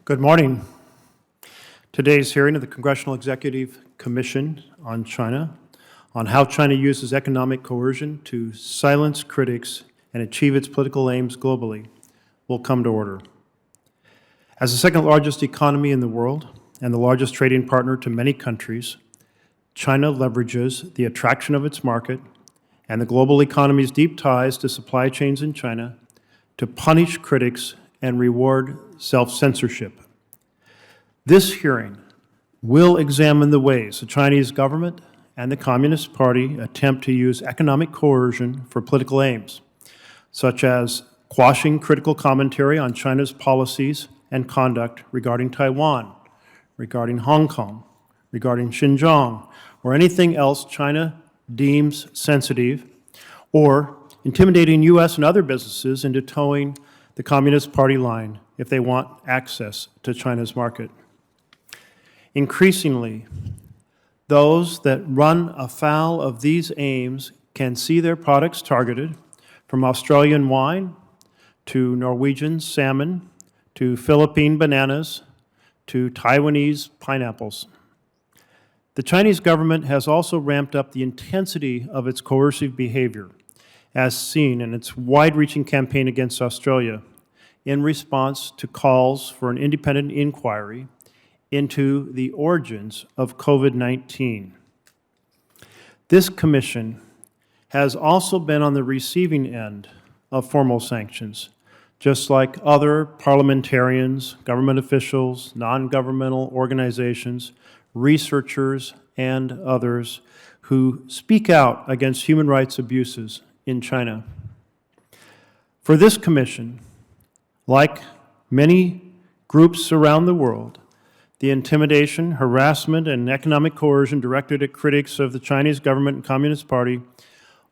Good morning. Today's hearing of the Congressional-Executive Commission on China, on how China uses economic coercion to silence critics and achieve its political aims globally, will come to order. As the second largest economy in the world and the largest trading partner to many countries, China leverages the attraction of its market and the global economy's deep ties to supply chains in China to punish critics and reward self-censorship. This hearing will examine the ways the Chinese government and the Communist Party attempt to use economic coercion for political aims, such as quashing critical commentary on China's policies and conduct regarding Taiwan, regarding Hong Kong, regarding Xinjiang, or anything else China deems sensitive, or intimidating U.S. and other businesses into towing the Communist Party line if they want access to China's market. Increasingly, those that run afoul of these aims can see their products targeted, from Australian wine to Norwegian salmon to Philippine bananas to Taiwanese pineapples. The Chinese government has also ramped up the intensity of its coercive behavior, as seen in its wide-reaching campaign against Australia, in response to calls for an independent inquiry into the origins of COVID-19. This commission has also been on the receiving end of formal sanctions, just like other parliamentarians, government officials, non-governmental organizations, researchers, and others who speak out against human rights abuses in China. For this commission, like many groups around the world, the intimidation, harassment, and economic coercion directed at critics of the Chinese government and Communist Party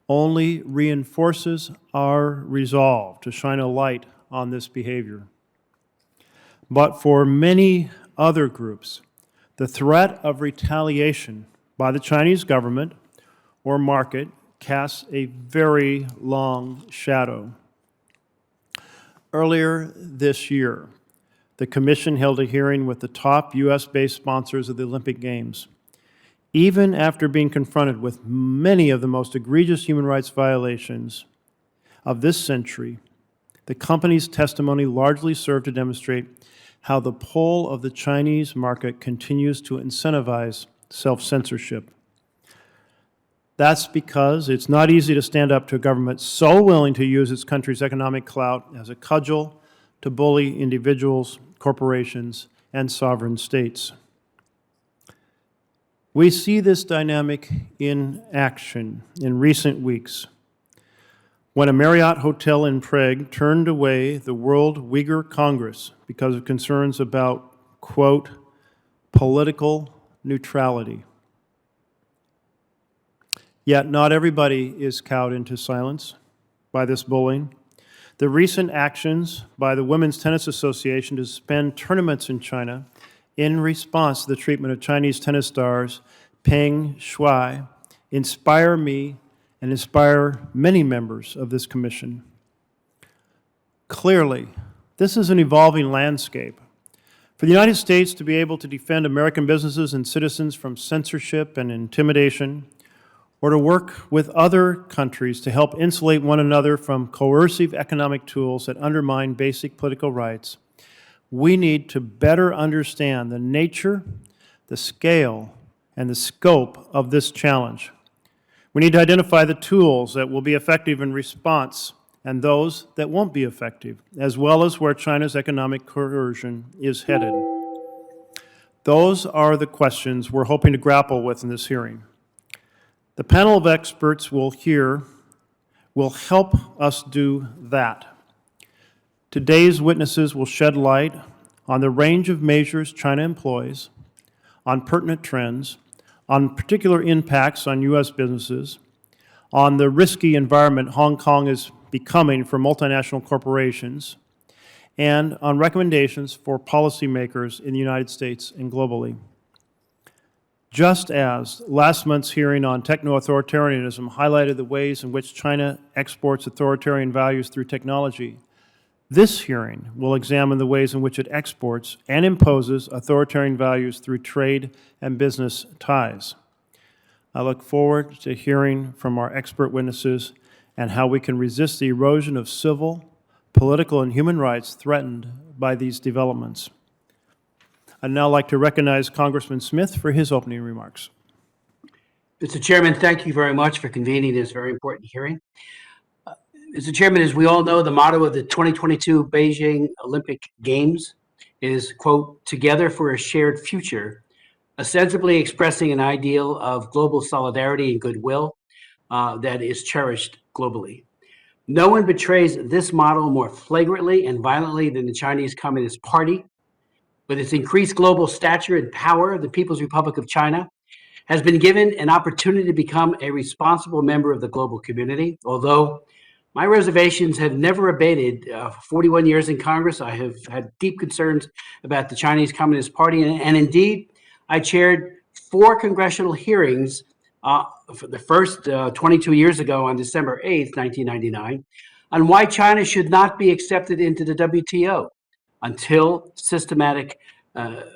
only reinforces our resolve to shine a light on this behavior. But for many other groups, the threat of retaliation by the Chinese government or market casts a very long shadow. Earlier this year, the Commission held a hearing with the top U.S.-based sponsors of the Olympic Games. Even after being confronted with many of the most egregious human rights violations of this century, the company's testimony largely served to demonstrate how the pull of the Chinese market continues to incentivize self-censorship. That's because it's not easy to stand up to a government so willing to use its country's economic clout as a cudgel to bully individuals, corporations, and sovereign states. We see this dynamic in action in recent weeks when a Marriott hotel in Prague turned away the World Uyghur Congress because of concerns about, quote, political neutrality. Yet not everybody is cowed into silence by this bullying. The recent actions by the Women's Tennis Association to suspend tournaments in China in response to the treatment of Chinese tennis stars Peng Shuai inspire me and inspire many members of this commission. Clearly, this is an evolving landscape. For the United States to be able to defend American businesses and citizens from censorship and intimidation, or to work with other countries to help insulate one another from coercive economic tools that undermine basic political rights, we need to better understand the nature, the scale, and the scope of this challenge. We need to identify the tools that will be effective in response and those that won't be effective, as well as where China's economic coercion is headed. Those are the questions we're hoping to grapple with in this hearing. The panel of experts we'll hear will help us do that. Today's witnesses will shed light on the range of measures China employs, on pertinent trends, on particular impacts on U.S. businesses, on the risky environment Hong Kong is becoming for multinational corporations, and on recommendations for policymakers in the United States and globally. Just as last month's hearing on techno-authoritarianism highlighted the ways in which China exports authoritarian values through technology, This hearing will examine the ways in which it exports and imposes authoritarian values through trade and business ties. I look forward to hearing from our expert witnesses and how we can resist the erosion of civil, political, and human rights threatened by these developments. I'd now like to recognize Congressman Smith for his opening remarks. Mr. Chairman, thank you very much for convening this very important hearing. Mr. Chairman, as we all know, the motto of the 2022 Beijing Olympic Games is, quote, "Together for a shared future," ostensibly expressing an ideal of global solidarity and goodwill that is cherished globally. No one betrays this model more flagrantly and violently than the Chinese Communist Party. With its increased global stature and power, the People's Republic of China has been given an opportunity to become a responsible member of the global community. Although my reservations have never abated. 41 years in Congress, I have had deep concerns about the Chinese Communist Party, and indeed, I chaired 4 congressional hearings for the first 22 years ago on December 8th, 1999, on why China should not be accepted into the WTO until systematic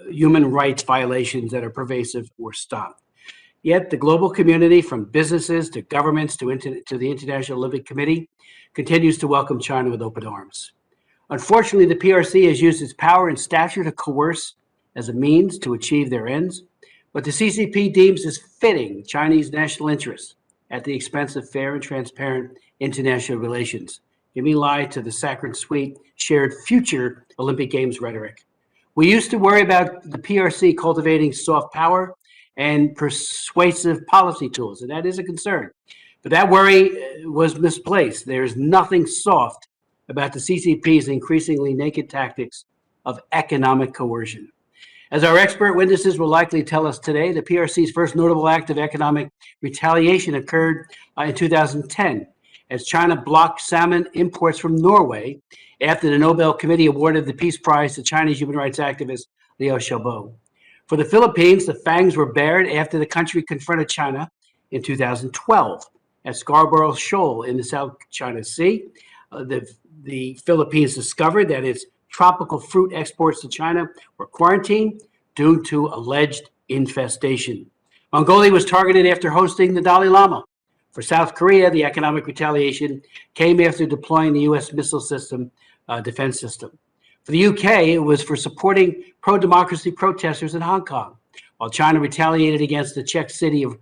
human rights violations that are pervasive were stopped. Yet the global community, from businesses to governments to the International Olympic Committee, continues to welcome China with open arms. Unfortunately, the PRC has used its power and stature to coerce as a means to achieve their ends, but the CCP deems as fitting Chinese national interests at the expense of fair and transparent international relations, giving lie to the saccharine sweet shared future Olympic Games rhetoric. We used to worry about the PRC cultivating soft power and persuasive policy tools, and that is a concern. But that worry was misplaced. There is nothing soft about the CCP's increasingly naked tactics of economic coercion. As our expert witnesses will likely tell us today, the PRC's first notable act of economic retaliation occurred in 2010, as China blocked salmon imports from Norway after the Nobel Committee awarded the Peace Prize to Chinese human rights activist Liu Xiaobo. For the Philippines, the fangs were bared after the country confronted China in 2012 at Scarborough Shoal in the South China Sea. The Philippines discovered that its tropical fruit exports to China were quarantined due to alleged infestation. Mongolia was targeted after hosting the Dalai Lama. For South Korea, the economic retaliation came after deploying the U.S. missile system defense system. For the UK, it was for supporting pro-democracy protesters in Hong Kong, while China retaliated against the Czech city of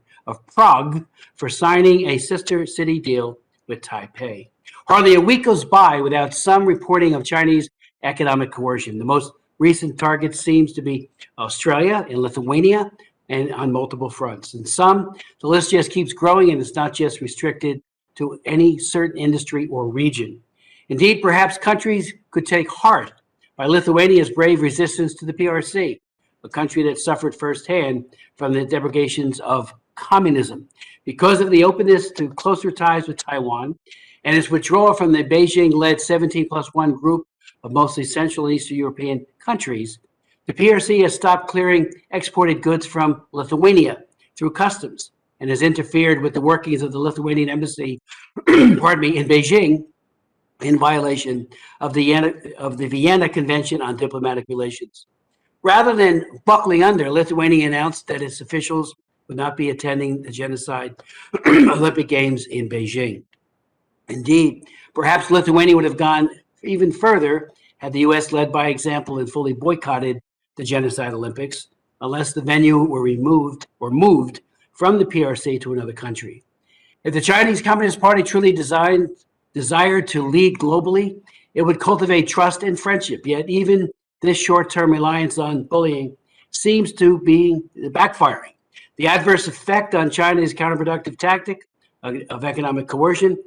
Prague for signing a sister city deal with Taipei. Hardly a week goes by without some reporting of Chinese economic coercion. The most recent target seems to be Australia and Lithuania, and on multiple fronts. In some, the list just keeps growing, and it's not just restricted to any certain industry or region. Indeed, perhaps countries could take heart by Lithuania's brave resistance to the PRC, a country that suffered firsthand from the derogations of communism. Because of the openness to closer ties with Taiwan and its withdrawal from the Beijing-led 17+1 group of mostly Central and Eastern European countries, the PRC has stopped clearing exported goods from Lithuania through customs and has interfered with the workings of the Lithuanian embassy in Beijing, in violation of the Vienna Convention on Diplomatic Relations. Rather than buckling under, Lithuania announced that its officials would not be attending the genocide Olympic Games in Beijing. Indeed, perhaps Lithuania would have gone even further had the U.S. led by example and fully boycotted the genocide Olympics, unless the venue were moved from the PRC to another country. If the Chinese Communist Party truly desired to lead globally, it would cultivate trust and friendship. Yet even this short-term reliance on bullying seems to be backfiring. The adverse effect on China's counterproductive tactic of economic coercion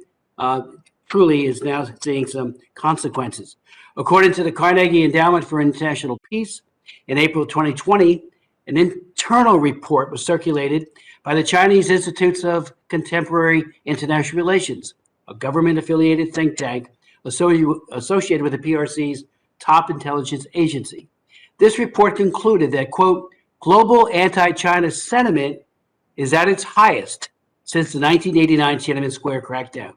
truly is now seeing some consequences. According to the Carnegie Endowment for International Peace, in April 2020, an internal report was circulated by the Chinese Institutes of Contemporary International Relations, a government-affiliated think tank associated with the PRC's top intelligence agency. This report concluded that, quote, global anti-China sentiment is at its highest since the 1989 Tiananmen Square crackdown.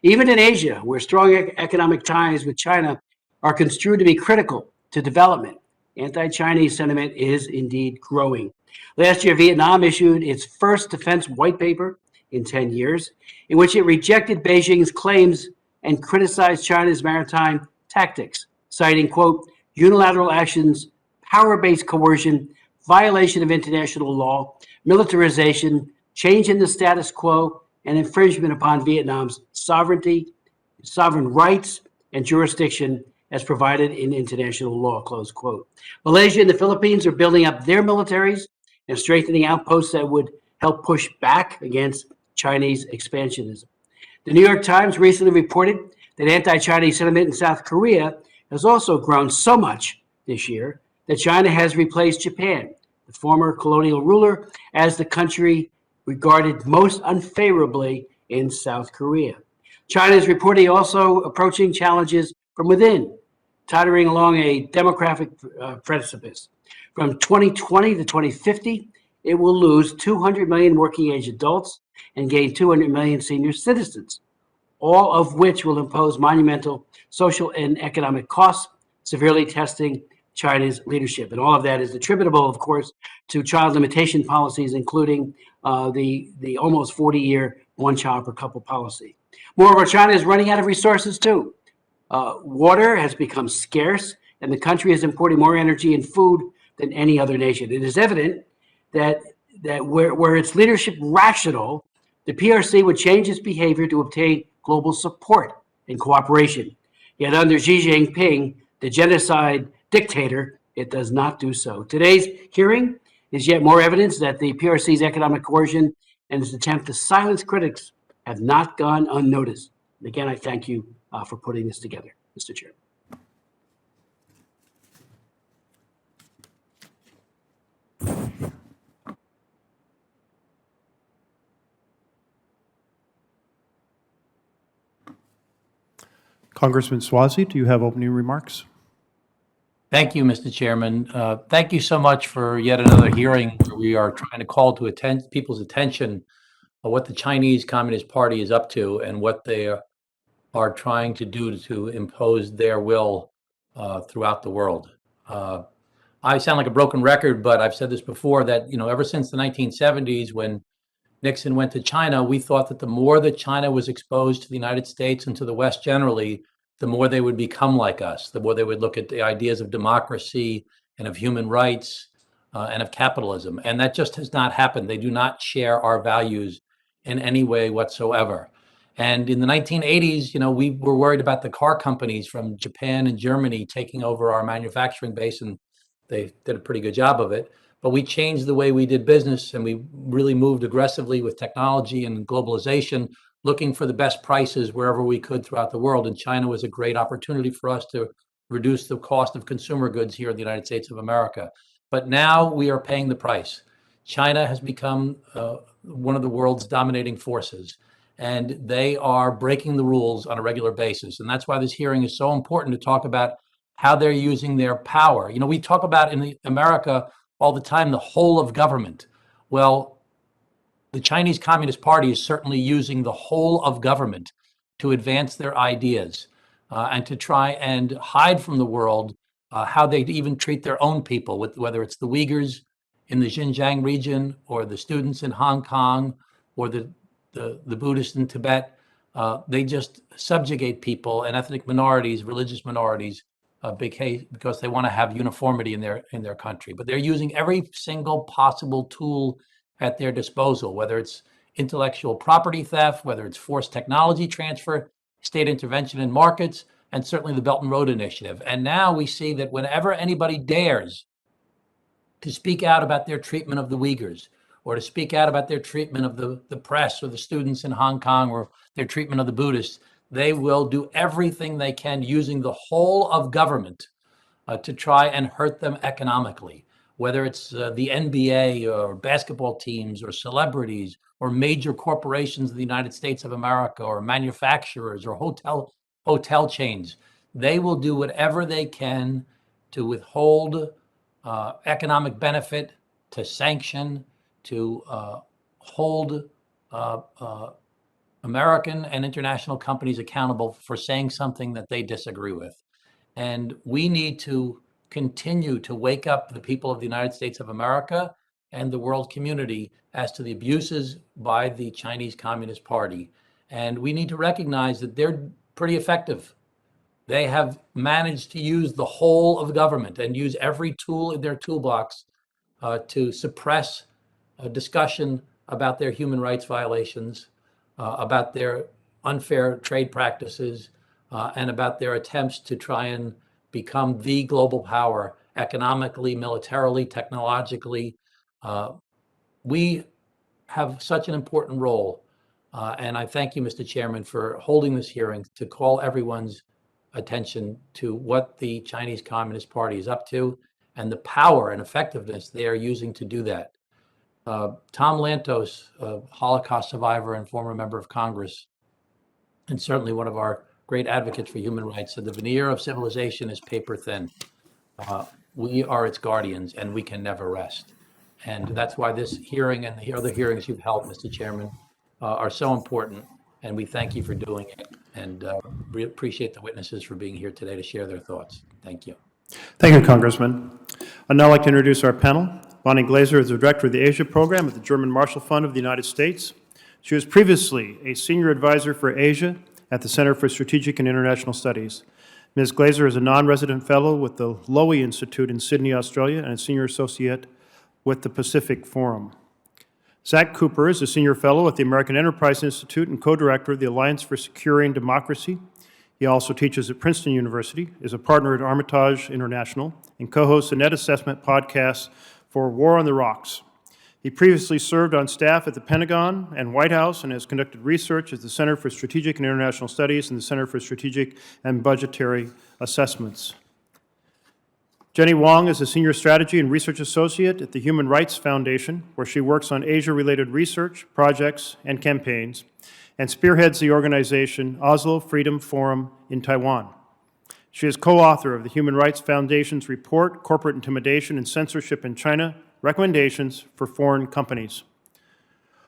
Even in Asia, where strong economic ties with China are construed to be critical to development. Anti-Chinese sentiment is indeed growing. Last year, Vietnam issued its first defense white paper in 10 years, in which it rejected Beijing's claims and criticized China's maritime tactics, citing, quote, unilateral actions, power-based coercion, violation of international law, militarization, change in the status quo, and infringement upon Vietnam's sovereignty, sovereign rights, and jurisdiction as provided in international law, close quote. Malaysia and the Philippines are building up their militaries and strengthening outposts that would help push back against Chinese expansionism. The New York Times recently reported that anti-Chinese sentiment in South Korea has also grown so much this year that China has replaced Japan, the former colonial ruler, as the country regarded most unfavorably in South Korea. China is reportedly also approaching challenges from within, tottering along a demographic precipice. From 2020 to 2050, it will lose 200 million working age adults and gain 200 million senior citizens, all of which will impose monumental social and economic costs, severely testing China's leadership. And all of that is attributable, of course, to child limitation policies, including the almost 40-year one child per couple policy. Moreover, China is running out of resources too. Water has become scarce, and the country is importing more energy and food than any other nation. It is evident that where its leadership rational, the PRC would change its behavior to obtain global support and cooperation. Yet under Xi Jinping, the genocide dictator, it does not do so. Today's hearing is yet more evidence that the PRC's economic coercion and its attempt to silence critics have not gone unnoticed. And again, I thank you for putting this together, Mr. Chair. Congressman Swazi, do you have opening remarks? Thank you, Mr. Chairman. Thank you so much for yet another hearing where we are trying to call to people's attention of what the Chinese Communist Party is up to and what they are trying to do to impose their will throughout the world. I sound like a broken record, but I've said this before that, ever since the 1970s, when Nixon went to China, we thought that the more that China was exposed to the United States and to the West generally, the more they would become like us, the more they would look at the ideas of democracy and of human rights and of capitalism. And that just has not happened. They do not share our values in any way whatsoever. And in the 1980s, we were worried about the car companies from Japan and Germany taking over our manufacturing base, and they did a pretty good job of it. But we changed the way we did business, and we really moved aggressively with technology and globalization, looking for the best prices wherever we could throughout the world. And China was a great opportunity for us to reduce the cost of consumer goods here in the United States of America. But now we are paying the price. China has become one of the world's dominating forces, and they are breaking the rules on a regular basis. And that's why this hearing is so important, to talk about how they're using their power. We talk about in America all the time the whole of government. Well, the Chinese Communist Party is certainly using the whole of government to advance their ideas and to try and hide from the world how they even treat their own people, whether it's the Uyghurs in the Xinjiang region, or the students in Hong Kong, or the Buddhists in Tibet. They just subjugate people and ethnic minorities, religious minorities, because they want to have uniformity in their country. But they're using every single possible tool at their disposal, whether it's intellectual property theft, whether it's forced technology transfer, state intervention in markets, and certainly the Belt and Road Initiative. And now we see that whenever anybody dares to speak out about their treatment of the Uyghurs, or to speak out about their treatment of the press or the students in Hong Kong, or their treatment of the Buddhists, they will do everything they can using the whole of government to try and hurt them economically, whether it's the NBA or basketball teams or celebrities or major corporations of the United States of America, or manufacturers or hotel chains. They will do whatever they can to withhold economic benefit, to sanction, to hold American and international companies accountable for saying something that they disagree with. And we need to continue to wake up the people of the United States of America and the world community as to the abuses by the Chinese Communist Party. And we need to recognize that they're pretty effective. They have managed to use the whole of the government and use every tool in their toolbox to suppress a discussion about their human rights violations, about their unfair trade practices, and about their attempts to try and become the global power economically, militarily, technologically. We have such an important role. And I thank you, Mr. Chairman, for holding this hearing to call everyone's attention to what the Chinese Communist Party is up to and the power and effectiveness they are using to do that. Tom Lantos, a Holocaust survivor and former member of Congress, and certainly one of our great advocates for human rights, said the veneer of civilization is paper thin. We are its guardians and we can never rest. And that's why this hearing and the other hearings you've held, Mr. Chairman, are so important. And we thank you for doing it. And we appreciate the witnesses for being here today to share their thoughts. Thank you. Thank you, Congressman. I'd now like to introduce our panel. Bonnie Glacier is the Director of the Asia Program at the German Marshall Fund of the United States. She was previously a Senior Advisor for Asia at the Center for Strategic and International Studies. Ms. Glacier is a non-resident fellow with the Lowy Institute in Sydney, Australia, and a Senior Associate with the Pacific Forum. Zach Cooper is a Senior Fellow at the American Enterprise Institute and Co-Director of the Alliance for Securing Democracy. He also teaches at Princeton University, is a partner at Armitage International, and co-hosts a net assessment podcast for War on the Rocks. He previously served on staff at the Pentagon and White House and has conducted research at the Center for Strategic and International Studies and the Center for Strategic and Budgetary Assessments. Jenny Wong is a Senior Strategy and Research Associate at the Human Rights Foundation, where she works on Asia-related research, projects, and campaigns, and spearheads the organization Oslo Freedom Forum in Taiwan. She is co-author of the Human Rights Foundation's report, Corporate Intimidation and Censorship in China, Recommendations for Foreign Companies.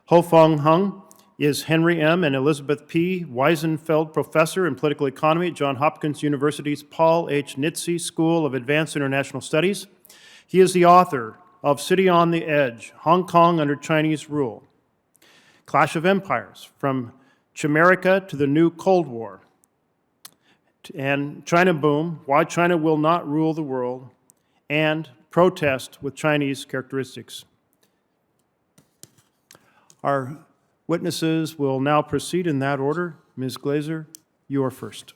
Ho Fong Hung is Henry M. and Elizabeth P. Weisenfeld Professor in Political Economy at Johns Hopkins University's Paul H. Nitze School of Advanced International Studies. He is the author of City on the Edge, Hong Kong Under Chinese Rule, Clash of Empires, From Chimerica to the New Cold War, and China Boom, Why China Will Not Rule the World, and Protest with Chinese Characteristics. Our witnesses will now proceed in that order. Ms. Glaser, you are first.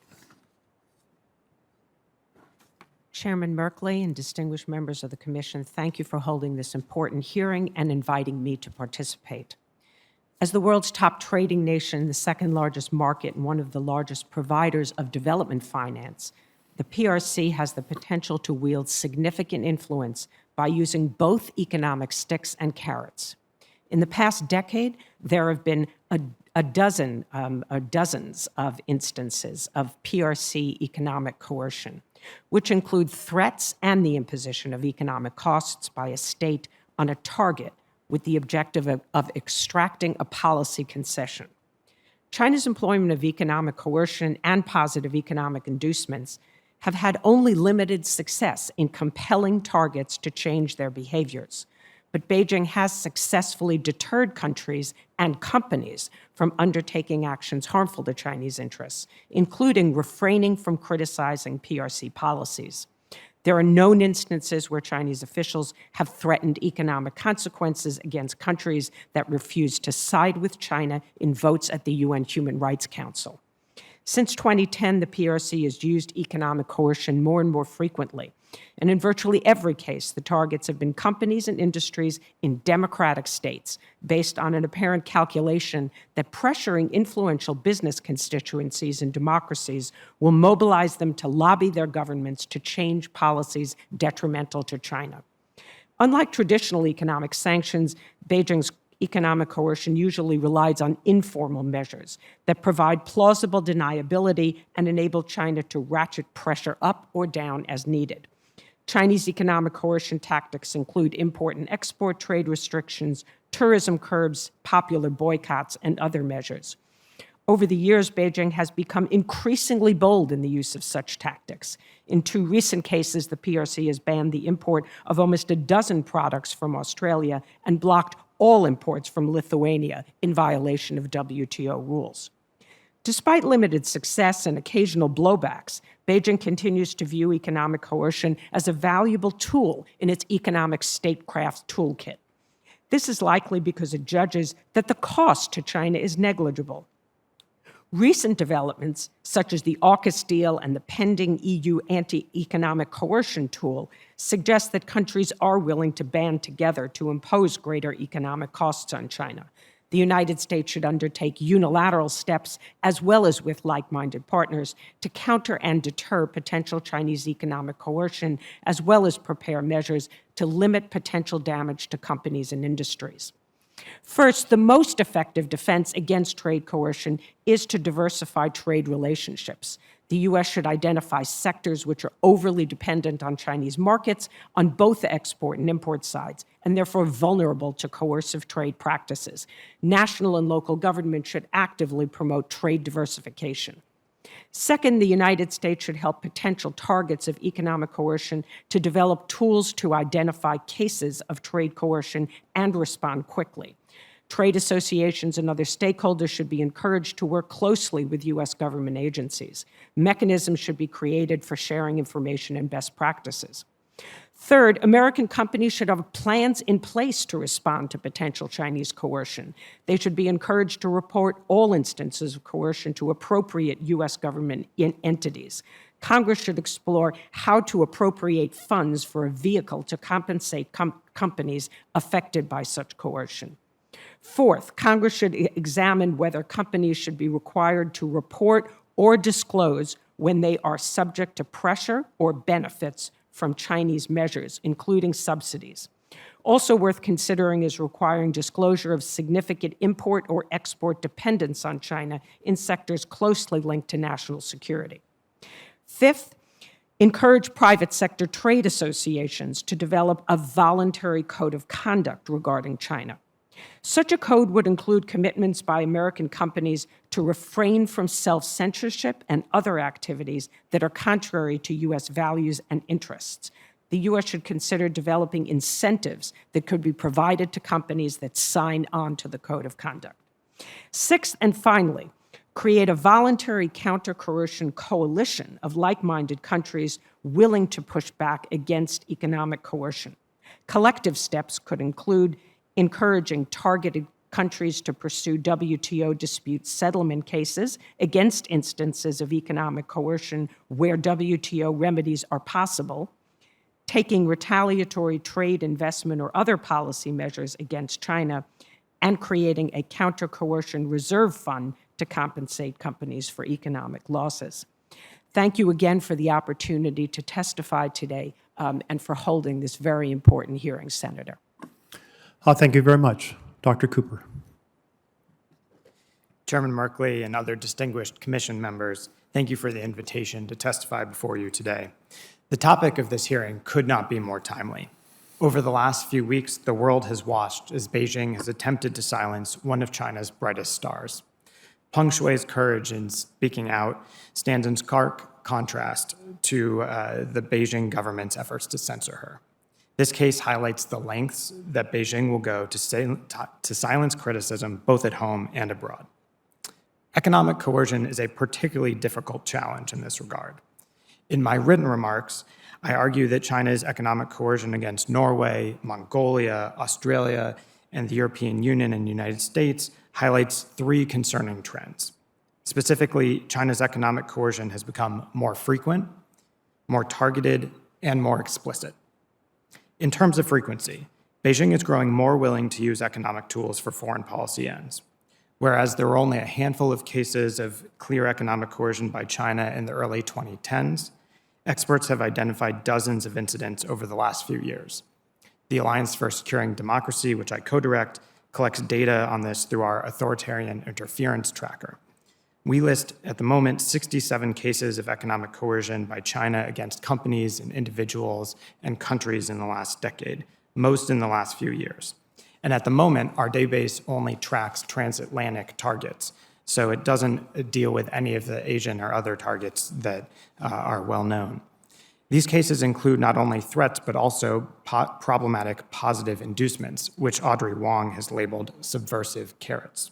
Chairman Merkley and distinguished members of the Commission, thank you for holding this important hearing and inviting me to participate. As the world's top trading nation, the second largest market, and one of the largest providers of development finance, the PRC has the potential to wield significant influence by using both economic sticks and carrots. In the past decade, there have been dozens of instances of PRC economic coercion, which include threats and the imposition of economic costs by a state on a target with the objective of extracting a policy concession. China's employment of economic coercion and positive economic inducements have had only limited success in compelling targets to change their behaviors. But Beijing has successfully deterred countries and companies from undertaking actions harmful to Chinese interests, including refraining from criticizing PRC policies. There are known instances where Chinese officials have threatened economic consequences against countries that refuse to side with China in votes at the UN Human Rights Council. Since 2010, the PRC has used economic coercion more and more frequently. And in virtually every case, the targets have been companies and industries in democratic states, based on an apparent calculation that pressuring influential business constituencies in democracies will mobilize them to lobby their governments to change policies detrimental to China. Unlike traditional economic sanctions, Beijing's economic coercion usually relies on informal measures that provide plausible deniability and enable China to ratchet pressure up or down as needed. Chinese economic coercion tactics include import and export trade restrictions, tourism curbs, popular boycotts, and other measures. Over the years, Beijing has become increasingly bold in the use of such tactics. In 2 recent cases, the PRC has banned the import of almost a dozen products from Australia and blocked all imports from Lithuania in violation of WTO rules. Despite limited success and occasional blowbacks, Beijing continues to view economic coercion as a valuable tool in its economic statecraft toolkit. This is likely because it judges that the cost to China is negligible. Recent developments, such as the AUKUS deal and the pending EU anti-economic coercion tool, suggest that countries are willing to band together to impose greater economic costs on China. The United States should undertake unilateral steps, as well as with like-minded partners, to counter and deter potential Chinese economic coercion, as well as prepare measures to limit potential damage to companies and industries. First, the most effective defense against trade coercion is to diversify trade relationships. The U.S. should identify sectors which are overly dependent on Chinese markets on both the export and import sides, and therefore vulnerable to coercive trade practices. National and local governments should actively promote trade diversification. Second, the United States should help potential targets of economic coercion to develop tools to identify cases of trade coercion and respond quickly. Trade associations and other stakeholders should be encouraged to work closely with U.S. government agencies. Mechanisms should be created for sharing information and best practices. Third, American companies should have plans in place to respond to potential Chinese coercion. They should be encouraged to report all instances of coercion to appropriate U.S. government entities. Congress should explore how to appropriate funds for a vehicle to compensate companies affected by such coercion. Fourth, Congress should examine whether companies should be required to report or disclose when they are subject to pressure or benefits from Chinese measures, including subsidies. Also worth considering is requiring disclosure of significant import or export dependence on China in sectors closely linked to national security. Fifth, encourage private sector trade associations to develop a voluntary code of conduct regarding China. Such a code would include commitments by American companies to refrain from self-censorship and other activities that are contrary to U.S. values and interests. The U.S. should consider developing incentives that could be provided to companies that sign on to the code of conduct. Sixth, and finally, create a voluntary counter-coercion coalition of like-minded countries willing to push back against economic coercion. Collective steps could include encouraging targeted countries to pursue WTO dispute settlement cases against instances of economic coercion where WTO remedies are possible, taking retaliatory trade, investment, or other policy measures against China, and creating a counter-coercion reserve fund to compensate companies for economic losses. Thank you again for the opportunity to testify today and for holding this very important hearing, Senator. Thank you very much. Dr. Cooper. Chairman Merkley and other distinguished commission members, thank you for the invitation to testify before you today. The topic of this hearing could not be more timely. Over the last few weeks, the world has watched as Beijing has attempted to silence one of China's brightest stars. Peng Shui's courage in speaking out stands in stark contrast to the Beijing government's efforts to censor her. This case highlights the lengths that Beijing will go to silence criticism both at home and abroad. Economic coercion is a particularly difficult challenge in this regard. In my written remarks, I argue that China's economic coercion against Norway, Mongolia, Australia, and the European Union and United States highlights 3 concerning trends. Specifically, China's economic coercion has become more frequent, more targeted, and more explicit. In terms of frequency, Beijing is growing more willing to use economic tools for foreign policy ends. Whereas there were only a handful of cases of clear economic coercion by China in the early 2010s, experts have identified dozens of incidents over the last few years. The Alliance for Securing Democracy, which I co-direct, collects data on this through our authoritarian interference tracker. We list, at the moment, 67 cases of economic coercion by China against companies and individuals and countries in the last decade, most in the last few years. And at the moment, our database only tracks transatlantic targets. so it doesn't deal with any of the Asian or other targets that are well known. These cases include not only threats, but also problematic positive inducements, which Audrey Wong has labeled subversive carrots.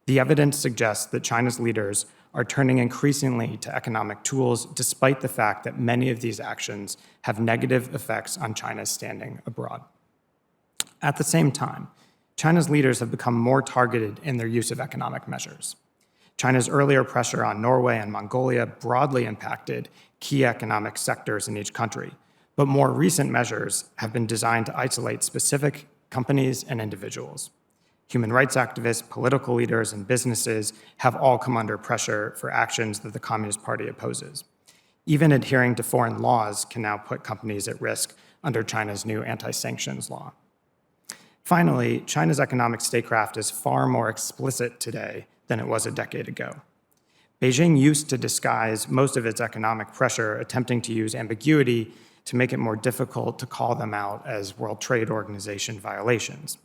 The evidence suggests that China's leaders are turning increasingly to economic tools, despite the fact that many of these actions have negative effects on China's standing abroad. At the same time, China's leaders have become more targeted in their use of economic measures. China's earlier pressure on Norway and Mongolia broadly impacted key economic sectors in each country, but more recent measures have been designed to isolate specific companies and individuals. Human rights activists, political leaders, and businesses have all come under pressure for actions that the Communist Party opposes. Even adhering to foreign laws can now put companies at risk under China's new anti-sanctions law. Finally, China's economic statecraft is far more explicit today than it was a decade ago. Beijing used to disguise most of its economic pressure, attempting to use ambiguity to make it more difficult to call them out as World Trade Organization violations.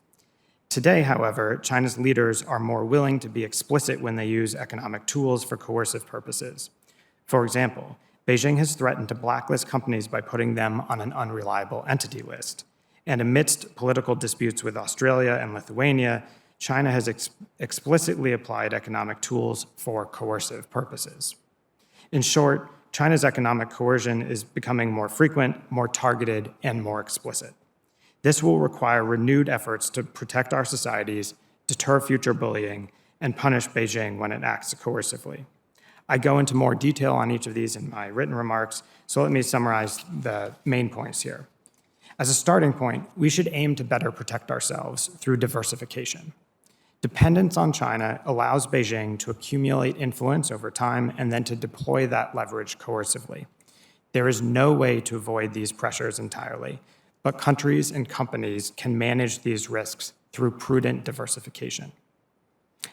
Today, however, China's leaders are more willing to be explicit when they use economic tools for coercive purposes. For example, Beijing has threatened to blacklist companies by putting them on an unreliable entity list. And amidst political disputes with Australia and Lithuania, China has explicitly applied economic tools for coercive purposes. In short, China's economic coercion is becoming more frequent, more targeted, and more explicit. This will require renewed efforts to protect our societies, deter future bullying, and punish Beijing when it acts coercively. I go into more detail on each of these in my written remarks, so let me summarize the main points here. As a starting point, we should aim to better protect ourselves through diversification. Dependence on China allows Beijing to accumulate influence over time and then to deploy that leverage coercively. There is no way to avoid these pressures entirely, but countries and companies can manage these risks through prudent diversification.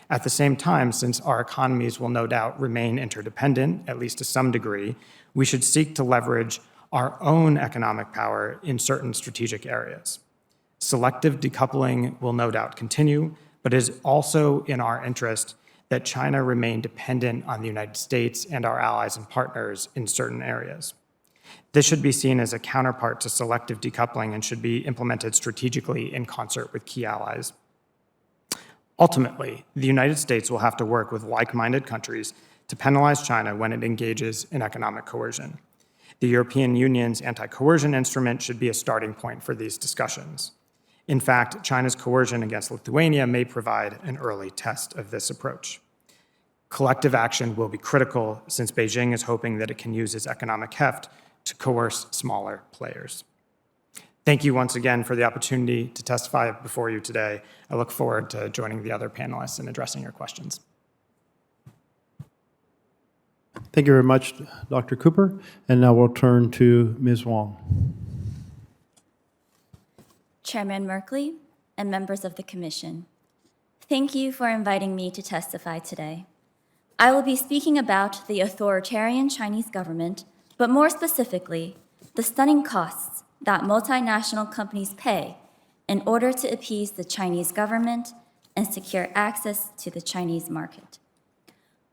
At the same time, since our economies will no doubt remain interdependent, at least to some degree, we should seek to leverage our own economic power in certain strategic areas. Selective decoupling will no doubt continue, but it is also in our interest that China remain dependent on the United States and our allies and partners in certain areas. This should be seen as a counterpart to selective decoupling and should be implemented strategically in concert with key allies. Ultimately, the United States will have to work with like-minded countries to penalize China when it engages in economic coercion. The European Union's anti-coercion instrument should be a starting point for these discussions. In fact, China's coercion against Lithuania may provide an early test of this approach. Collective action will be critical since Beijing is hoping that it can use its economic heft to coerce smaller players. Thank you once again for the opportunity to testify before you today. I look forward to joining the other panelists and addressing your questions. Thank you very much, Dr. Cooper. And now we'll turn to Ms. Wong. Chairman Merkley and members of the Commission, thank you for inviting me to testify today. I will be speaking about the authoritarian Chinese government, but more specifically, the stunning costs that multinational companies pay in order to appease the Chinese government and secure access to the Chinese market.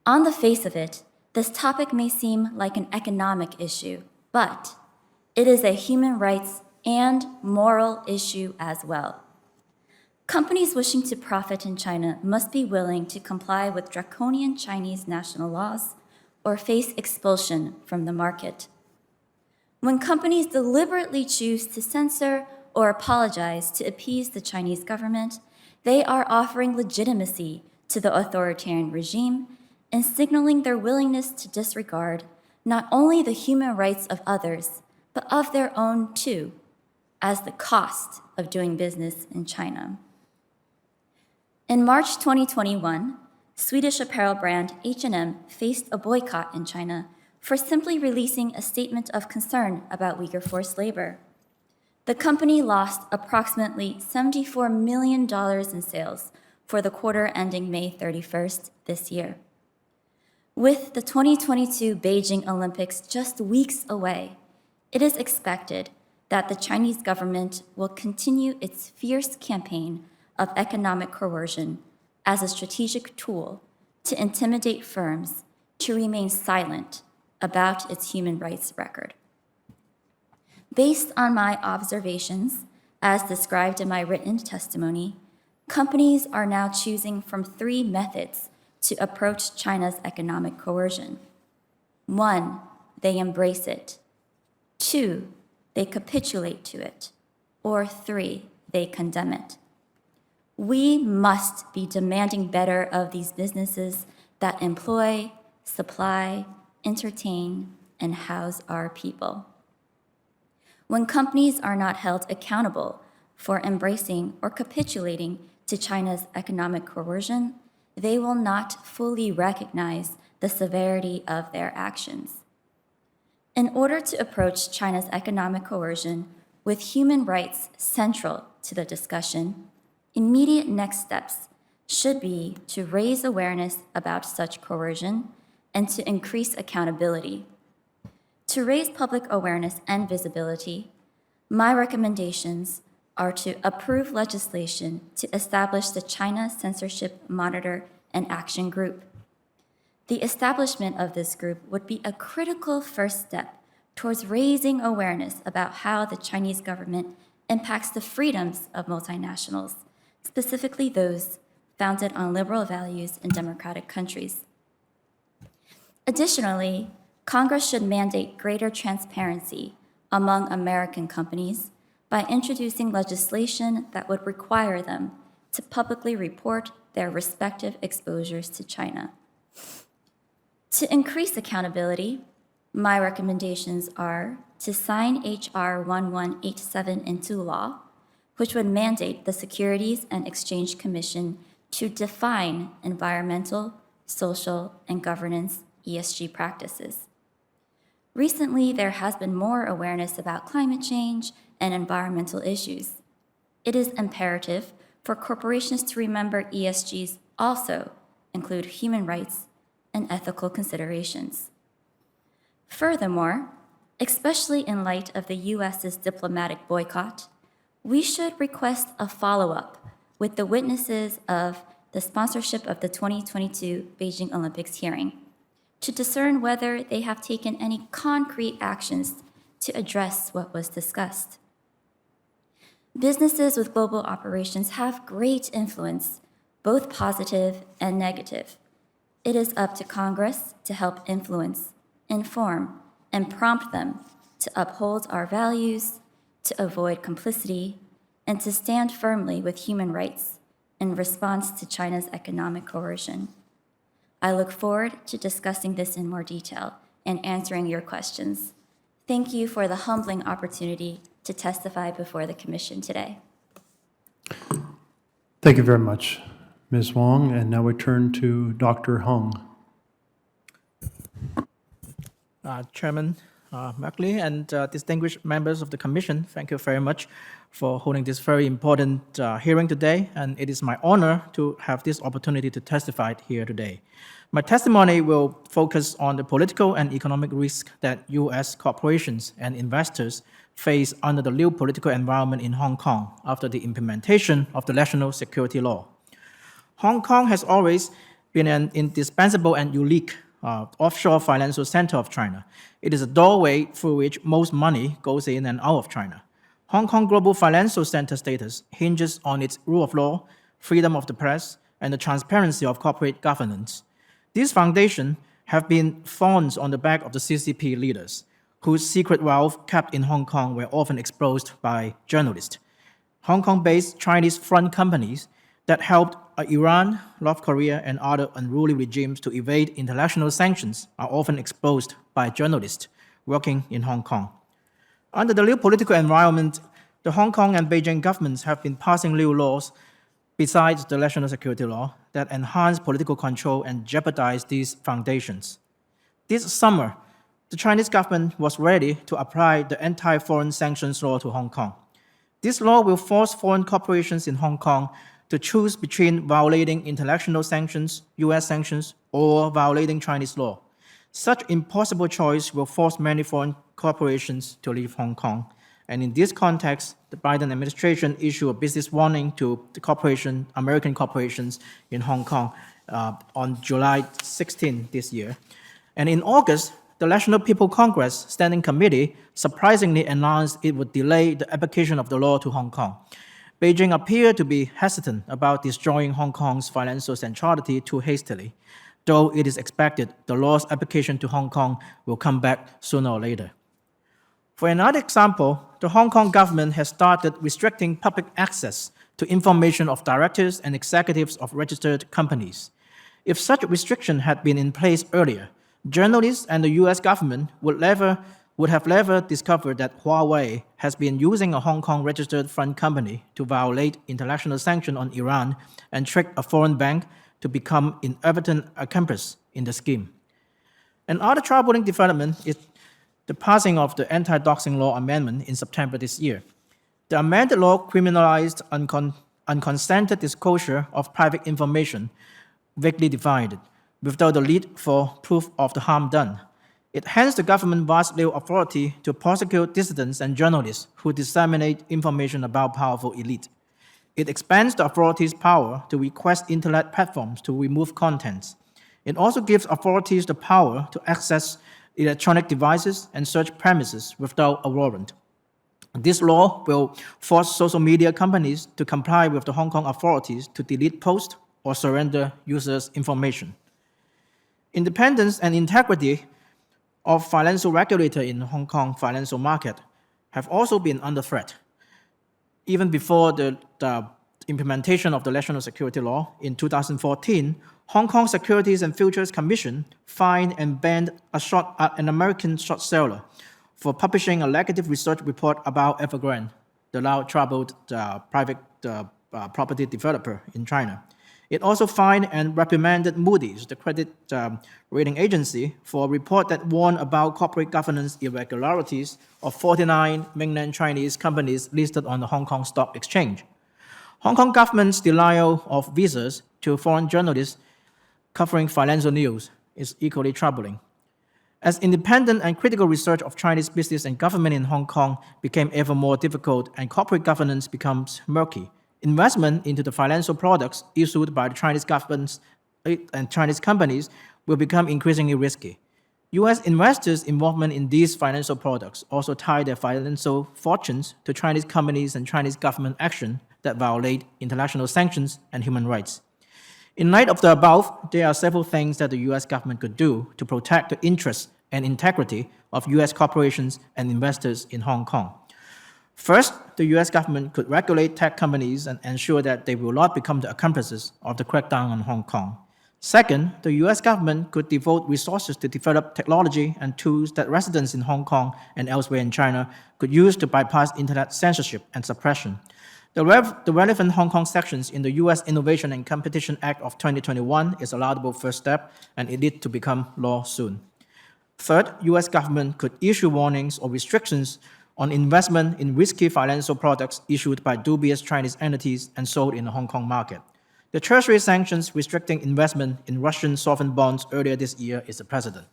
On the face of it, this topic may seem like an economic issue, but it is a human rights and moral issue as well. Companies wishing to profit in China must be willing to comply with draconian Chinese national laws or face expulsion from the market. When companies deliberately choose to censor or apologize to appease the Chinese government, they are offering legitimacy to the authoritarian regime and signaling their willingness to disregard not only the human rights of others, but of their own too, as the cost of doing business in China. In March 2021, Swedish apparel brand H&M faced a boycott in China for simply releasing a statement of concern about Uyghur forced labor. The company lost approximately $74 million in sales for the quarter ending May 31st this year. With the 2022 Beijing Olympics just weeks away, it is expected that the Chinese government will continue its fierce campaign of economic coercion as a strategic tool to intimidate firms to remain silent about its human rights record. Based on my observations, as described in my written testimony, companies are now choosing from 3 methods to approach China's economic coercion. 1, they embrace it. 2, they capitulate to it. Or 3, they condemn it. We must be demanding better of these businesses that employ, supply, entertain, and house our people. When companies are not held accountable for embracing or capitulating to China's economic coercion, they will not fully recognize the severity of their actions. In order to approach China's economic coercion with human rights central to the discussion, immediate next steps should be to raise awareness about such coercion and to increase accountability. To raise public awareness and visibility, my recommendations are to approve legislation to establish the China Censorship Monitor and Action Group. The establishment of this group would be a critical first step towards raising awareness about how the Chinese government impacts the freedoms of multinationals, specifically those founded on liberal values in democratic countries. Additionally, Congress should mandate greater transparency among American companies by introducing legislation that would require them to publicly report their respective exposures to China. To increase accountability, my recommendations are to sign H.R. 1187 into law, which would mandate the Securities and Exchange Commission to define environmental, social, and governance ESG practices. Recently, there has been more awareness about climate change and environmental issues. It is imperative for corporations to remember ESGs also include human rights and ethical considerations. Furthermore, especially in light of the U.S.'s diplomatic boycott, we should request a follow-up with the witnesses of the sponsorship of the 2022 Beijing Olympics hearing to discern whether they have taken any concrete actions to address what was discussed. Businesses with global operations have great influence, both positive and negative. It is up to Congress to help influence, inform, and prompt them to uphold our values, to avoid complicity, and to stand firmly with human rights in response to China's economic coercion. I look forward to discussing this in more detail and answering your questions. Thank you for the humbling opportunity to testify before the Commission today. Thank you very much, Ms. Wong. And now we turn to Dr. Hung. Chairman Merkley and distinguished members of the Commission, thank you very much for holding this very important hearing today, and it is my honor to have this opportunity to testify here today. My testimony will focus on the political and economic risk that U.S. corporations and investors face under the new political environment in Hong Kong after the implementation of the national security law. Hong Kong has always been an indispensable and unique offshore financial center of China. It is a doorway through which most money goes in and out of China. Hong Kong global financial center status hinges on its rule of law, freedom of the press, and the transparency of corporate governance. These foundations have been thorns on the back of the CCP leaders, whose secret wealth kept in Hong Kong were often exposed by journalists. Hong Kong-based Chinese front companies that helped Iran, North Korea, and other unruly regimes to evade international sanctions are often exposed by journalists working in Hong Kong. Under the new political environment, the Hong Kong and Beijing governments have been passing new laws besides the national security law that enhance political control and jeopardize these foundations. This summer, the Chinese government was ready to apply the anti-foreign sanctions law to Hong Kong. This law will force foreign corporations in Hong Kong to choose between violating international sanctions, US sanctions, or violating Chinese law. Such impossible choice will force many foreign corporations to leave Hong Kong. And in this context, the Biden administration issued a business warning to the American corporations in Hong Kong, on July 16 this year. And in August, the National People Congress Standing Committee surprisingly announced it would delay the application of the law to Hong Kong. Beijing appeared to be hesitant about destroying Hong Kong's financial centrality too hastily, though it is expected the law's application to Hong Kong will come back sooner or later. For another example, the Hong Kong government has started restricting public access to information of directors and executives of registered companies. If such a restriction had been in place earlier, journalists and the US government would have never discovered that Huawei has been using a Hong Kong registered fund company to violate international sanctions on Iran and trick a foreign bank to become inadvertent accomplice in the scheme. Another troubling development is the passing of the anti-doxing law amendment in September this year. The amended law criminalized unconsented disclosure of private information, vaguely defined, without the need for proof of the harm done. It hands the government vast legal authority to prosecute dissidents and journalists who disseminate information about powerful elite. It expands the authorities' power to request internet platforms to remove contents. It also gives authorities the power to access electronic devices and search premises without a warrant. This law will force social media companies to comply with the Hong Kong authorities to delete posts or surrender users' information. Independence and integrity of financial regulator in Hong Kong financial market have also been under threat. Even before the implementation of the national security law in 2014, Hong Kong Securities and Futures Commission fined and banned an American short seller for publishing a negative research report about Evergrande, the now troubled private property developer in China. It also fined and reprimanded Moody's, the credit rating agency, for a report that warned about corporate governance irregularities of 49 mainland Chinese companies listed on the Hong Kong Stock Exchange. Hong Kong government's denial of visas to foreign journalists covering financial news is equally troubling. As independent and critical research of Chinese business and government in Hong Kong became ever more difficult and corporate governance becomes murky, investment into the financial products issued by the Chinese governments and Chinese companies will become increasingly risky. U.S. investors' involvement in these financial products also tie their financial fortunes to Chinese companies and Chinese government action that violate international sanctions and human rights. In light of the above, there are several things that the U.S. government could do to protect the interests and integrity of U.S. corporations and investors in Hong Kong. First, the U.S. government could regulate tech companies and ensure that they will not become the accomplices of the crackdown on Hong Kong. Second, the U.S. government could devote resources to develop technology and tools that residents in Hong Kong and elsewhere in China could use to bypass internet censorship and suppression. The relevant Hong Kong sections in the U.S. Innovation and Competition Act of 2021 is a laudable first step, and it needs to become law soon. Third, U.S. government could issue warnings or restrictions on investment in risky financial products issued by dubious Chinese entities and sold in the Hong Kong market. The Treasury sanctions restricting investment in Russian sovereign bonds earlier this year is a precedent.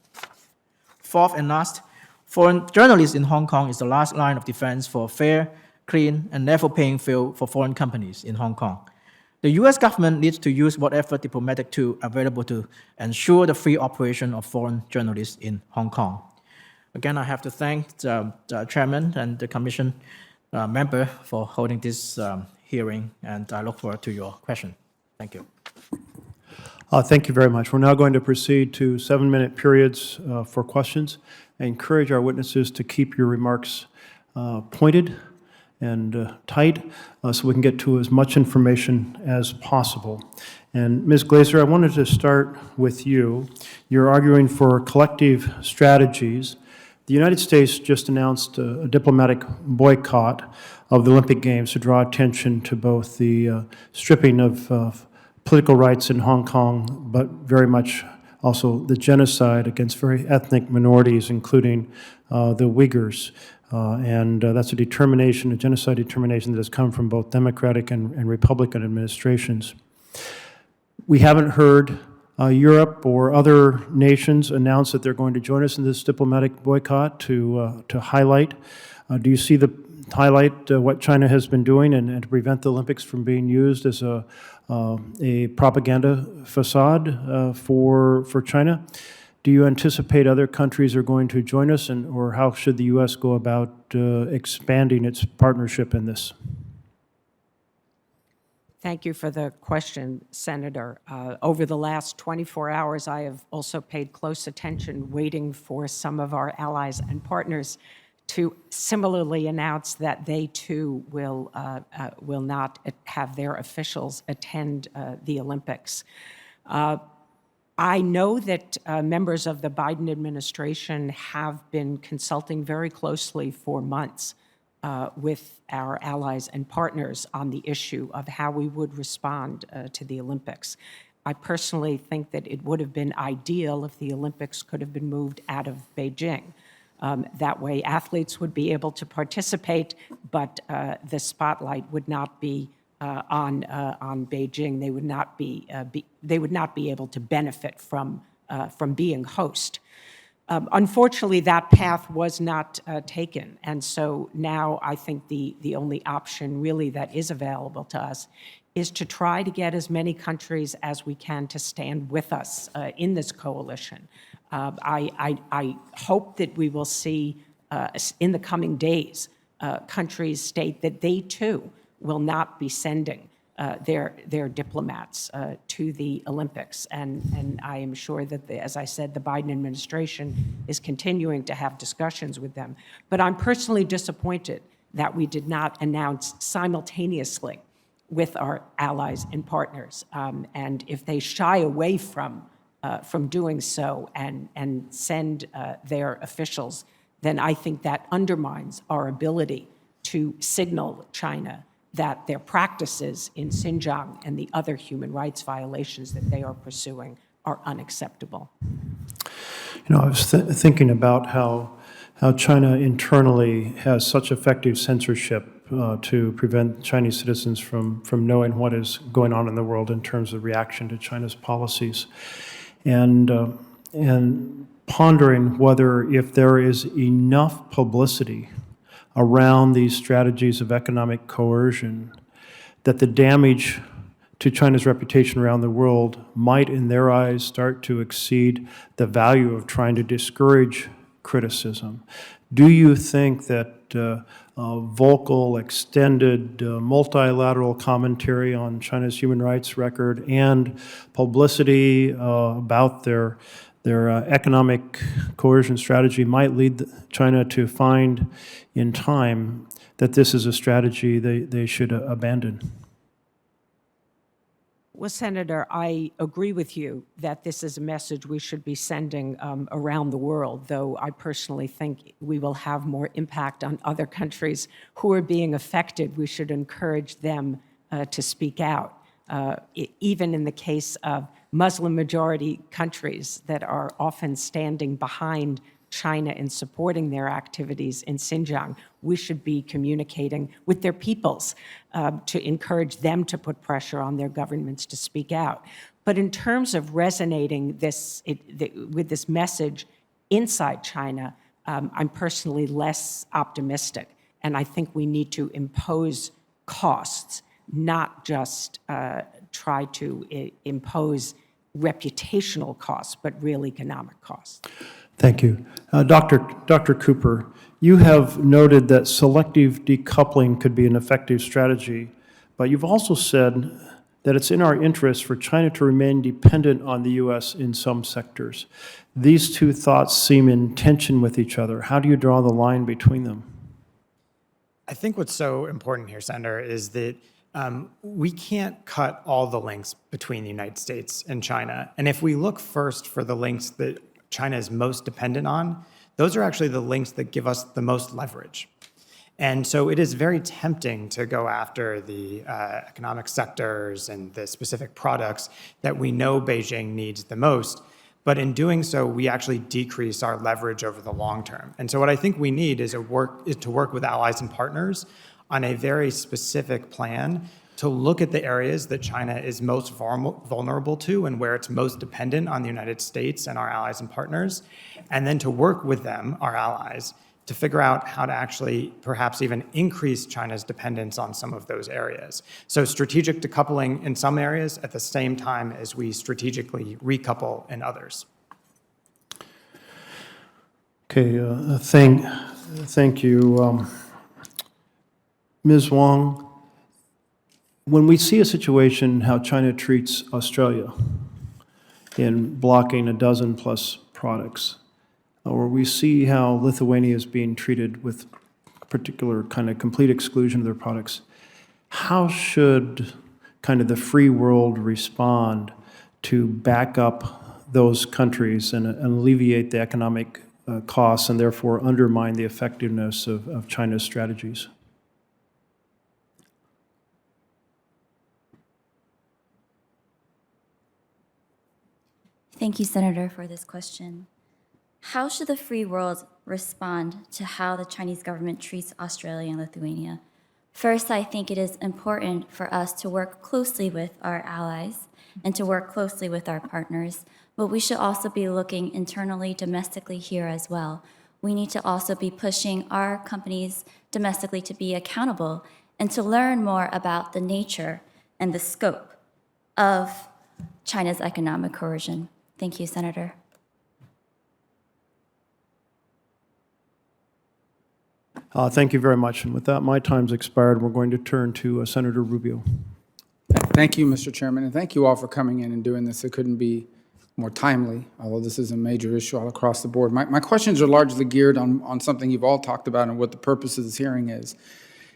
Fourth and last, foreign journalists in Hong Kong is the last line of defense for fair, clean, and level playing field for foreign companies in Hong Kong. The U.S. government needs to use whatever diplomatic tool available to ensure the free operation of foreign journalists in Hong Kong. Again, I have to thank the chairman and the commission member for holding this hearing, and I look forward to your question. Thank you. Thank you very much. We're now going to proceed to 7-minute periods for questions. I encourage our witnesses to keep your remarks pointed and tight so we can get to as much information as possible. And Ms. Glacier, I wanted to start with you. You're arguing for collective strategies. The United States just announced a diplomatic boycott of the Olympic Games to draw attention to both the stripping of political rights in Hong Kong, but very much also the genocide against very ethnic minorities, including the Uyghurs. And that's a determination, a genocide determination that has come from both Democratic and Republican administrations. We haven't heard Europe or other nations announce that they're going to join us in this diplomatic boycott to highlight. Do you see the highlight what China has been doing and to prevent the Olympics from being used as a propaganda facade for China. Do you anticipate other countries are going to join us, or how should the U.S. go about expanding its partnership in this? Thank you for the question, Senator. Over the last 24 hours, I have also paid close attention, waiting for some of our allies and partners to similarly announce that they too will not have their officials attend the Olympics. I know that members of the Biden administration have been consulting very closely for months with our allies and partners on the issue of how we would respond to the Olympics. I personally think that it would have been ideal if the Olympics could have been moved out of Beijing. That way, athletes would be able to participate, but the spotlight would not be on Beijing. They would not be able to benefit from being host. Unfortunately, that path was not taken, and so now I think the only option really that is available to us is to try to get as many countries as we can to stand with us in this coalition. I hope that we will see in the coming days countries state that they too will not be sending their diplomats to the Olympics. And I am sure that, as I said, the Biden administration is continuing to have discussions with them. But I'm personally disappointed that we did not announce simultaneously with our allies and partners. And if they shy away from doing so and send their officials, then I think that undermines our ability to signal China that their practices in Xinjiang and the other human rights violations that they are pursuing are unacceptable. You know, I was thinking about how China internally has such effective censorship to prevent Chinese citizens from knowing what is going on in the world in terms of reaction to China's policies, and pondering whether if there is enough publicity around these strategies of economic coercion, that the damage to China's reputation around the world might, in their eyes, start to exceed the value of trying to discourage criticism. Do you think that vocal, extended, multilateral commentary on China's human rights record and publicity about their economic coercion strategy might lead China to find in time that this is a strategy they should abandon? Well, Senator, I agree with you that this is a message we should be sending around the world, though I personally think we will have more impact on other countries who are being affected. We should encourage them to speak out. Even in the case of Muslim-majority countries that are often standing behind China in supporting their activities in Xinjiang, we should be communicating with their peoples to encourage them to put pressure on their governments to speak out. But in terms of resonating with this message inside China, I'm personally less optimistic. And I think we need to impose costs, not just try to impose reputational costs, but real economic costs. Thank you. Dr. Cooper, you have noted that selective decoupling could be an effective strategy, but you've also said that it's in our interest for China to remain dependent on the U.S. in some sectors. These two thoughts seem in tension with each other. How do you draw the line between them? I think what's so important here, Senator, is that we can't cut all the links between the United States and China. And if we look first for the links that China is most dependent on, those are actually the links that give us the most leverage. And so it is very tempting to go after the economic sectors and the specific products that we know Beijing needs the most. But in doing so, we actually decrease our leverage over the long term. And so what I think we need is to work with allies and partners on a very specific plan to look at the areas that China is most vulnerable to and where it's most dependent on the United States and our allies and partners, and then to work with them, our allies, to figure out how to actually perhaps even increase China's dependence on some of those areas. So strategic decoupling in some areas at the same time as we strategically recouple in others. Okay, thank you. Ms. Wong, when we see a situation how China treats Australia in blocking a dozen plus products, or we see how Lithuania is being treated with particular kind of complete exclusion of their products, how should kind of the free world respond to back up those countries and alleviate the economic costs and therefore undermine the effectiveness of China's strategies? Thank you, Senator, for this question. How should the free world respond to how the Chinese government treats Australia and Lithuania? First, I think it is important for us to work closely with our allies and to work closely with our partners, but we should also be looking internally, domestically here as well. We need to also be pushing our companies domestically to be accountable and to learn more about the nature and the scope of China's economic coercion. Thank you, Senator. Thank you very much. And with that, my time's expired. We're going to turn to Senator Rubio. Thank you, Mr. Chairman, and thank you all for coming in and doing this. It couldn't be more timely, although this is a major issue all across the board. My questions are largely geared on something you've all talked about and what the purpose of this hearing is,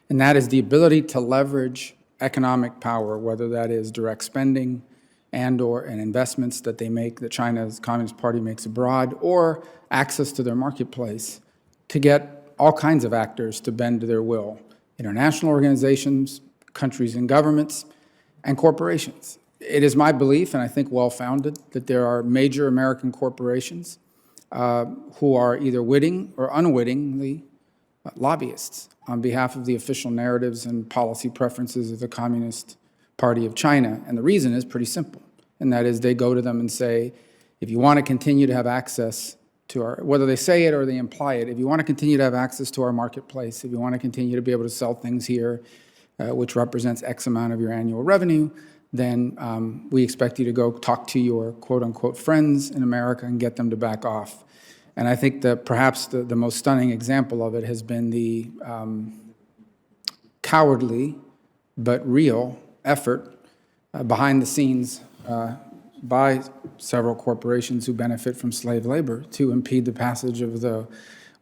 and that is the ability to leverage economic power, whether that is direct spending and investments that they make, that China's Communist Party makes abroad, or access to their marketplace, to get all kinds of actors to bend to their will, international organizations, countries and governments, and corporations. It is my belief, and I think well-founded, that there are major American corporations who are either witting or unwittingly lobbyists on behalf of the official narratives and policy preferences of the Communist Party of China. And the reason is pretty simple, and that is they go to them and say, if you want to continue to have access to our, whether they say it or they imply it, if you want to continue to have access to our marketplace, if you want to continue to be able to sell things here, which represents X amount of your annual revenue, then we expect you to go talk to your quote-unquote friends in America and get them to back off. And I think that perhaps the most stunning example of it has been the cowardly but real effort behind the scenes by several corporations who benefit from slave labor to impede the passage of the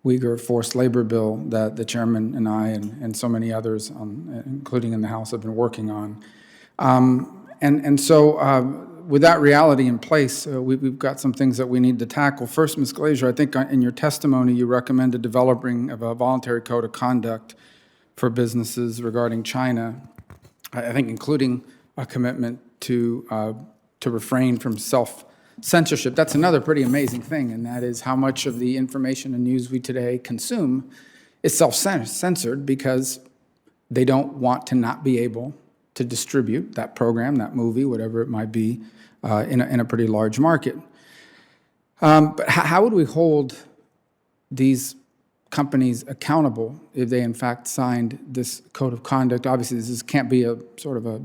Uyghur forced labor bill that the chairman and I and so many others, including in the House, have been working on. So with that reality in place, we've got some things that we need to tackle. First, Ms. Glacier, I think in your testimony you recommended developing of a voluntary code of conduct for businesses regarding China, I think including a commitment to refrain from self-censorship. That's another pretty amazing thing, and that is how much of the information and news we today consume is self-censored because they don't want to not be able to distribute that program, that movie, whatever it might be, in a pretty large market. But how would we hold these companies accountable if they in fact signed this code of conduct? Obviously, this can't be a sort of a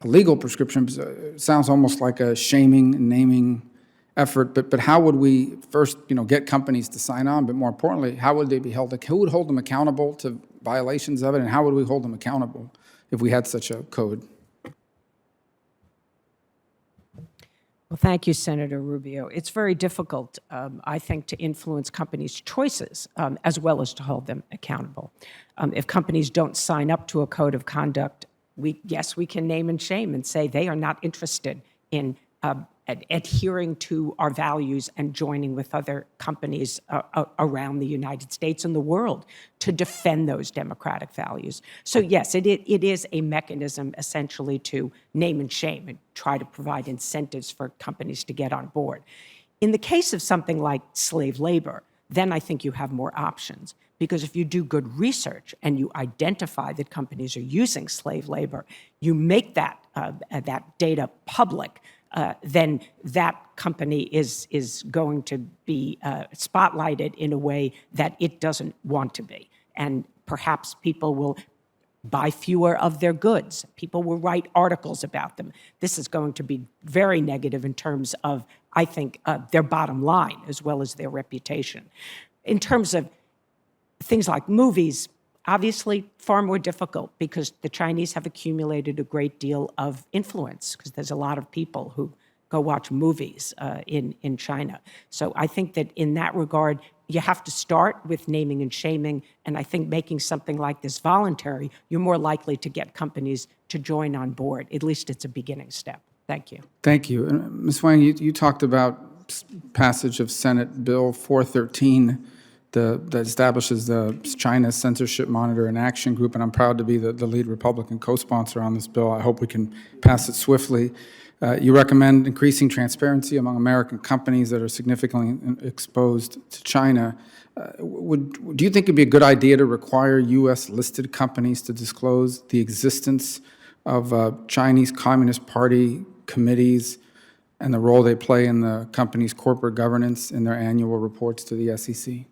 legal prescription. It sounds almost like a shaming and naming effort, but how would we first, get companies to sign on, but more importantly, how would they be held? Who would hold them accountable to violations of it, and how would we hold them accountable if we had such a code? Well, thank you, Senator Rubio. It's very difficult, I think, to influence companies' choices as well as to hold them accountable. If companies don't sign up to a code of conduct, yes, we can name and shame and say they are not interested in adhering to our values and joining with other companies around the United States and the world to defend those democratic values. So yes, it is a mechanism essentially to name and shame and try to provide incentives for companies to get on board. In the case of something like slave labor, then I think you have more options, because if you do good research and you identify that companies are using slave labor, you make that data public, then that company is going to be spotlighted in a way that it doesn't want to be. And perhaps people will buy fewer of their goods. People will write articles about them. This is going to be very negative in terms of, I think, their bottom line as well as their reputation. In terms of things like movies, obviously far more difficult because the Chinese have accumulated a great deal of influence because there's a lot of people who go watch movies in China. So I think that in that regard, you have to start with naming and shaming, and I think making something like this voluntary, you're more likely to get companies to join on board. At least it's a beginning step. Thank you. Thank you. Ms. Wang, you talked about passage of Senate Bill 413 that establishes the China Censorship Monitor and Action Group, and I'm proud to be the lead Republican co-sponsor on this bill. I hope we can pass it swiftly. You recommend increasing transparency among American companies that are significantly exposed to China. Do you think it'd be a good idea to require U.S.-listed companies to disclose the existence of Chinese Communist Party committees and the role they play in the company's corporate governance in their annual reports to the SEC?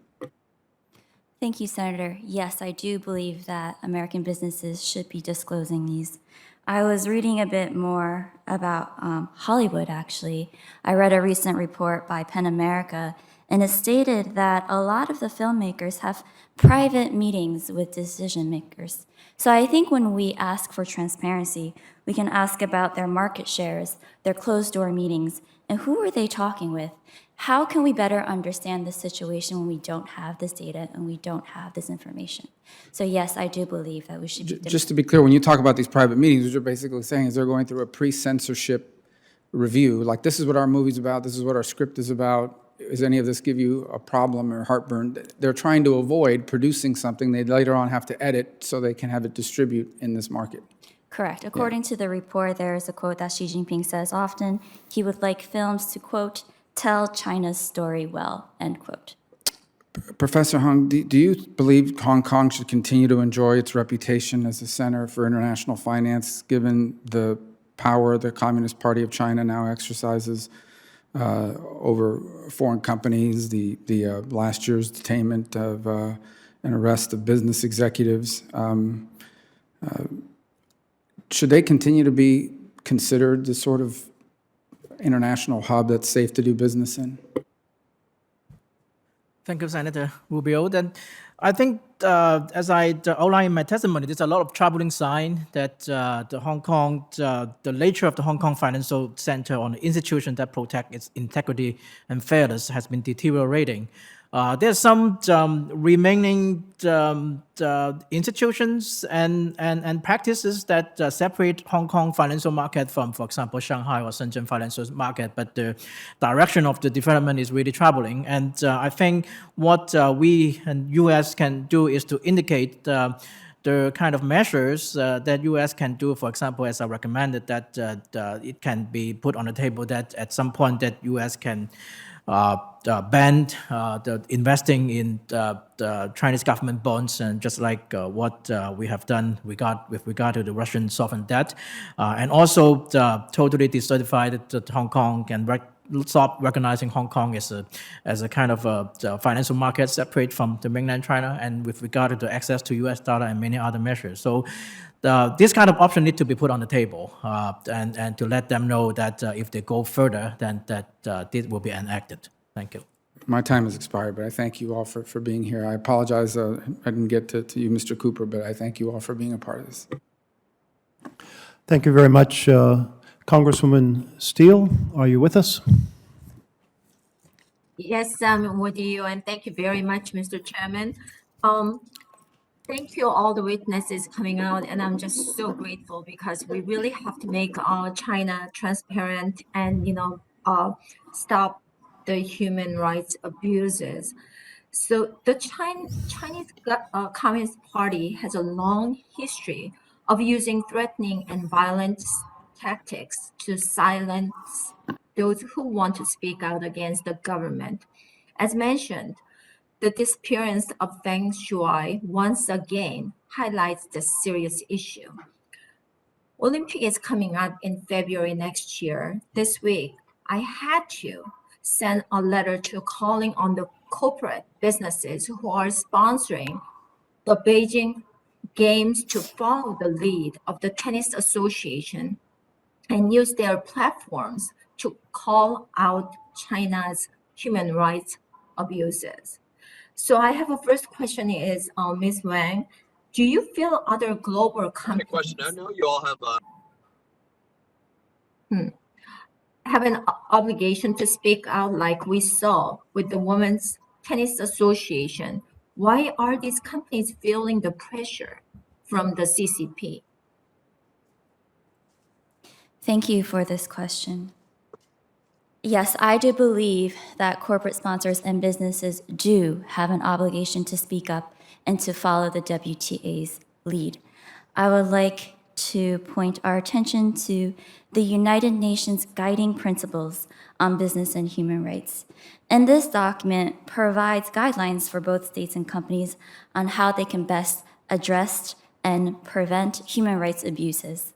Thank you, Senator. Yes, I do believe that American businesses should be disclosing these. I was reading a bit more about Hollywood, actually. I read a recent report by PEN America, and it stated that a lot of the filmmakers have private meetings with decision makers. So I think when we ask for transparency, we can ask about their market shares, their closed-door meetings, and who are they talking with? How can we better understand the situation when we don't have this data and we don't have this information? So yes, I do believe that we should be... Just to be clear, when you talk about these private meetings, what you're basically saying is they're going through a pre-censorship review, like this is what our movie's about, this is what our script is about, does any of this give you a problem or heartburn? They're trying to avoid producing something they later on have to edit so they can have it distribute in this market. Correct. According to the report, there is a quote that Xi Jinping says often. He would like films to, quote, tell China's story well, end quote. Professor Hung, do you believe Hong Kong should continue to enjoy its reputation as a center for international finance, given the power the Communist Party of China now exercises over foreign companies, the last year's detainment of and arrest of business executives? Should they continue to be considered the sort of international hub that's safe to do business in? Thank you, Senator Rubio. Then I think, as I outlined in my testimony, there's a lot of troubling sign that the nature of the Hong Kong Financial Center or the institution that protect its integrity and fairness has been deteriorating. There's some remaining institutions and practices that separate Hong Kong financial market from, for example, Shanghai or Shenzhen financial market, but the direction of the development is really troubling. And I think what we and U.S. can do is to indicate the kind of measures that U.S. can do. For example, as I recommended, that it can be put on the table that at some point that U.S. can ban the investing in the Chinese government bonds, and just like what we have done with regard to the Russian sovereign debt, and also totally decertify that Hong Kong and stop recognizing Hong Kong as a kind of a financial market separate from the mainland China, and with regard to the access to U.S. dollar and many other measures. So this kind of option need to be put on the table, and to let them know that if they go further, then that this will be enacted. Thank you. My time has expired, but I thank you all for being here. I apologize I didn't get to you, Mr. Cooper, but I thank you all for being a part of this. Thank you very much. Congresswoman Steele, are you with us? Yes, I'm with you, and thank you very much, Mr. Chairman. Thank you all the witnesses coming out, and I'm just so grateful because we really have to make China transparent and stop the human rights abuses. So the Chinese Communist Party has a long history of using threatening and violent tactics to silence those who want to speak out against the government. As mentioned, the disappearance of Feng Shui once again highlights the serious issue. Olympic is coming up in February next year. This week, I had to send a letter to calling on the corporate businesses who are sponsoring the Beijing Games to follow the lead of the Tennis Association and use their platforms to call out China's human rights abuses. So I have a first question is, Ms. Wang, do you feel other global companies question. I know you all have have an obligation to speak out like we saw with the Women's Tennis Association? Why are these companies feeling the pressure from the CCP? Thank you for this question. Yes, I do believe that corporate sponsors and businesses do have an obligation to speak up and to follow the WTA's lead. I would like to point our attention to the United Nations Guiding Principles on Business and Human Rights. And this document provides guidelines for both states and companies on how they can best address and prevent human rights abuses.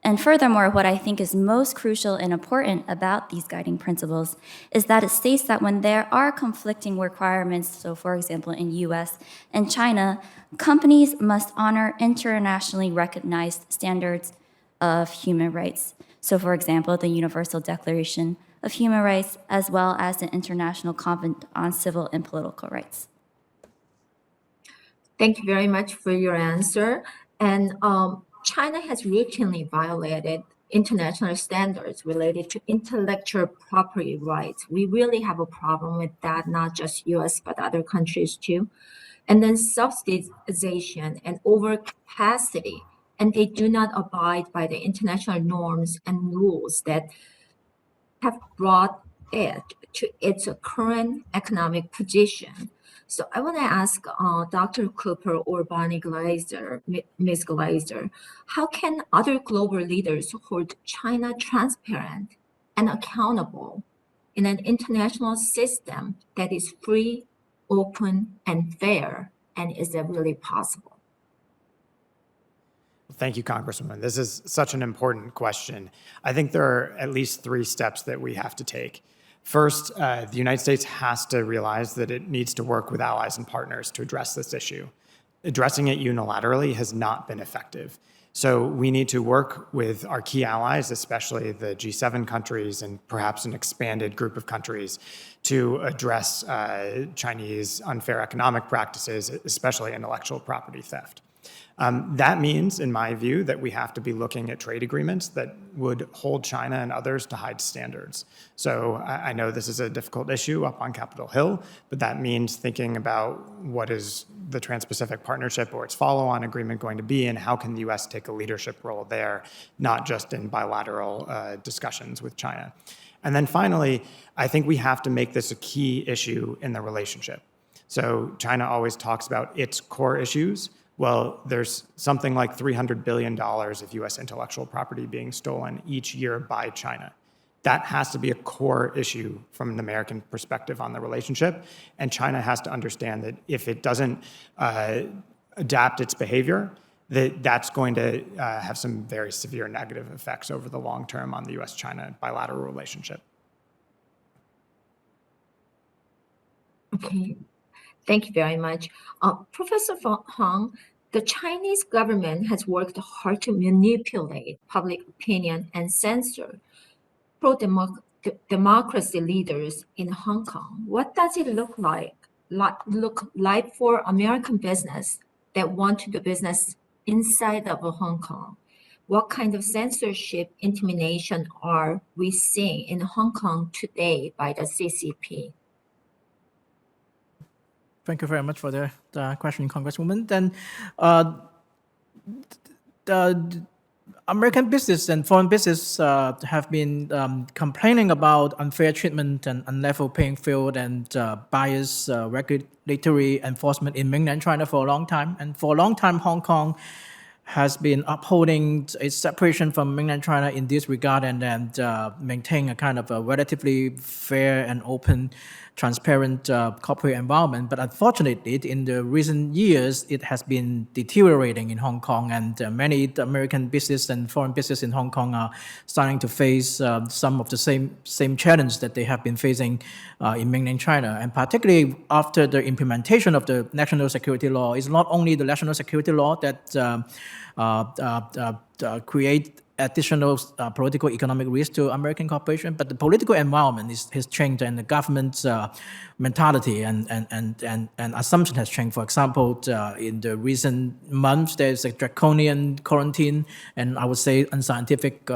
And furthermore, what I think is most crucial and important about these guiding principles is that it states that when there are conflicting requirements, so for example, in US and China, companies must honor internationally recognized standards of human rights. So for example, the Universal Declaration of Human Rights, as well as the International Covenant on Civil and Political Rights. Thank you very much for your answer. And China has routinely violated international standards related to intellectual property rights. We really have a problem with that, not just US, but other countries too. And then subsidization and overcapacity, and they do not abide by the international norms and rules that have brought it to its current economic position. So I want to ask Dr. Cooper or Bonnie Glacier, Ms. Glacier, how can other global leaders hold China transparent and accountable in an international system that is free, open, and fair? And is that really possible? Thank you, Congresswoman. This is such an important question. I think there are at least 3 steps that we have to take. First, the United States has to realize that it needs to work with allies and partners to address this issue. Addressing it unilaterally has not been effective. So we need to work with our key allies, especially the G7 countries and perhaps an expanded group of countries, to address Chinese unfair economic practices, especially intellectual property theft. That means, in my view, that we have to be looking at trade agreements that would hold China and others to high standards. So I know this is a difficult issue up on Capitol Hill, but that means thinking about what is the Trans-Pacific Partnership or its follow-on agreement going to be, and how can the U.S. take a leadership role there, not just in bilateral discussions with China. And then finally, I think we have to make this a key issue in the relationship. So China always talks about its core issues. Well, there's something like $300 billion of U.S. intellectual property being stolen each year by China. That has to be a core issue from an American perspective on the relationship. And China has to understand that if it doesn't adapt its behavior, that's going to have some very severe negative effects over the long term on the U.S.-China bilateral relationship. Okay. Thank you very much. Professor Hong, the Chinese government has worked hard to manipulate public opinion and censor pro-democracy leaders in Hong Kong. What does it look like for American business that want to do business inside of Hong Kong? What kind of censorship intimidation are we seeing in Hong Kong today by the CCP? Thank you very much for the question, Congresswoman. Then the American business and foreign business have been complaining about unfair treatment and unlevel playing field and biased regulatory enforcement in mainland China for a long time. And for a long time, Hong Kong has been upholding its separation from mainland China in this regard and maintain a kind of a relatively fair and open, transparent corporate environment. But unfortunately, in the recent years, it has been deteriorating in Hong Kong, and many American business and foreign business in Hong Kong are starting to face some of the same challenge that they have been facing in mainland China. And particularly after the implementation of the national security law, it's not only the national security law that create additional political economic risk to American corporation, but the political environment has changed, and the government's mentality and assumption has changed. For example, in the recent months, there's a draconian quarantine and I would say unscientific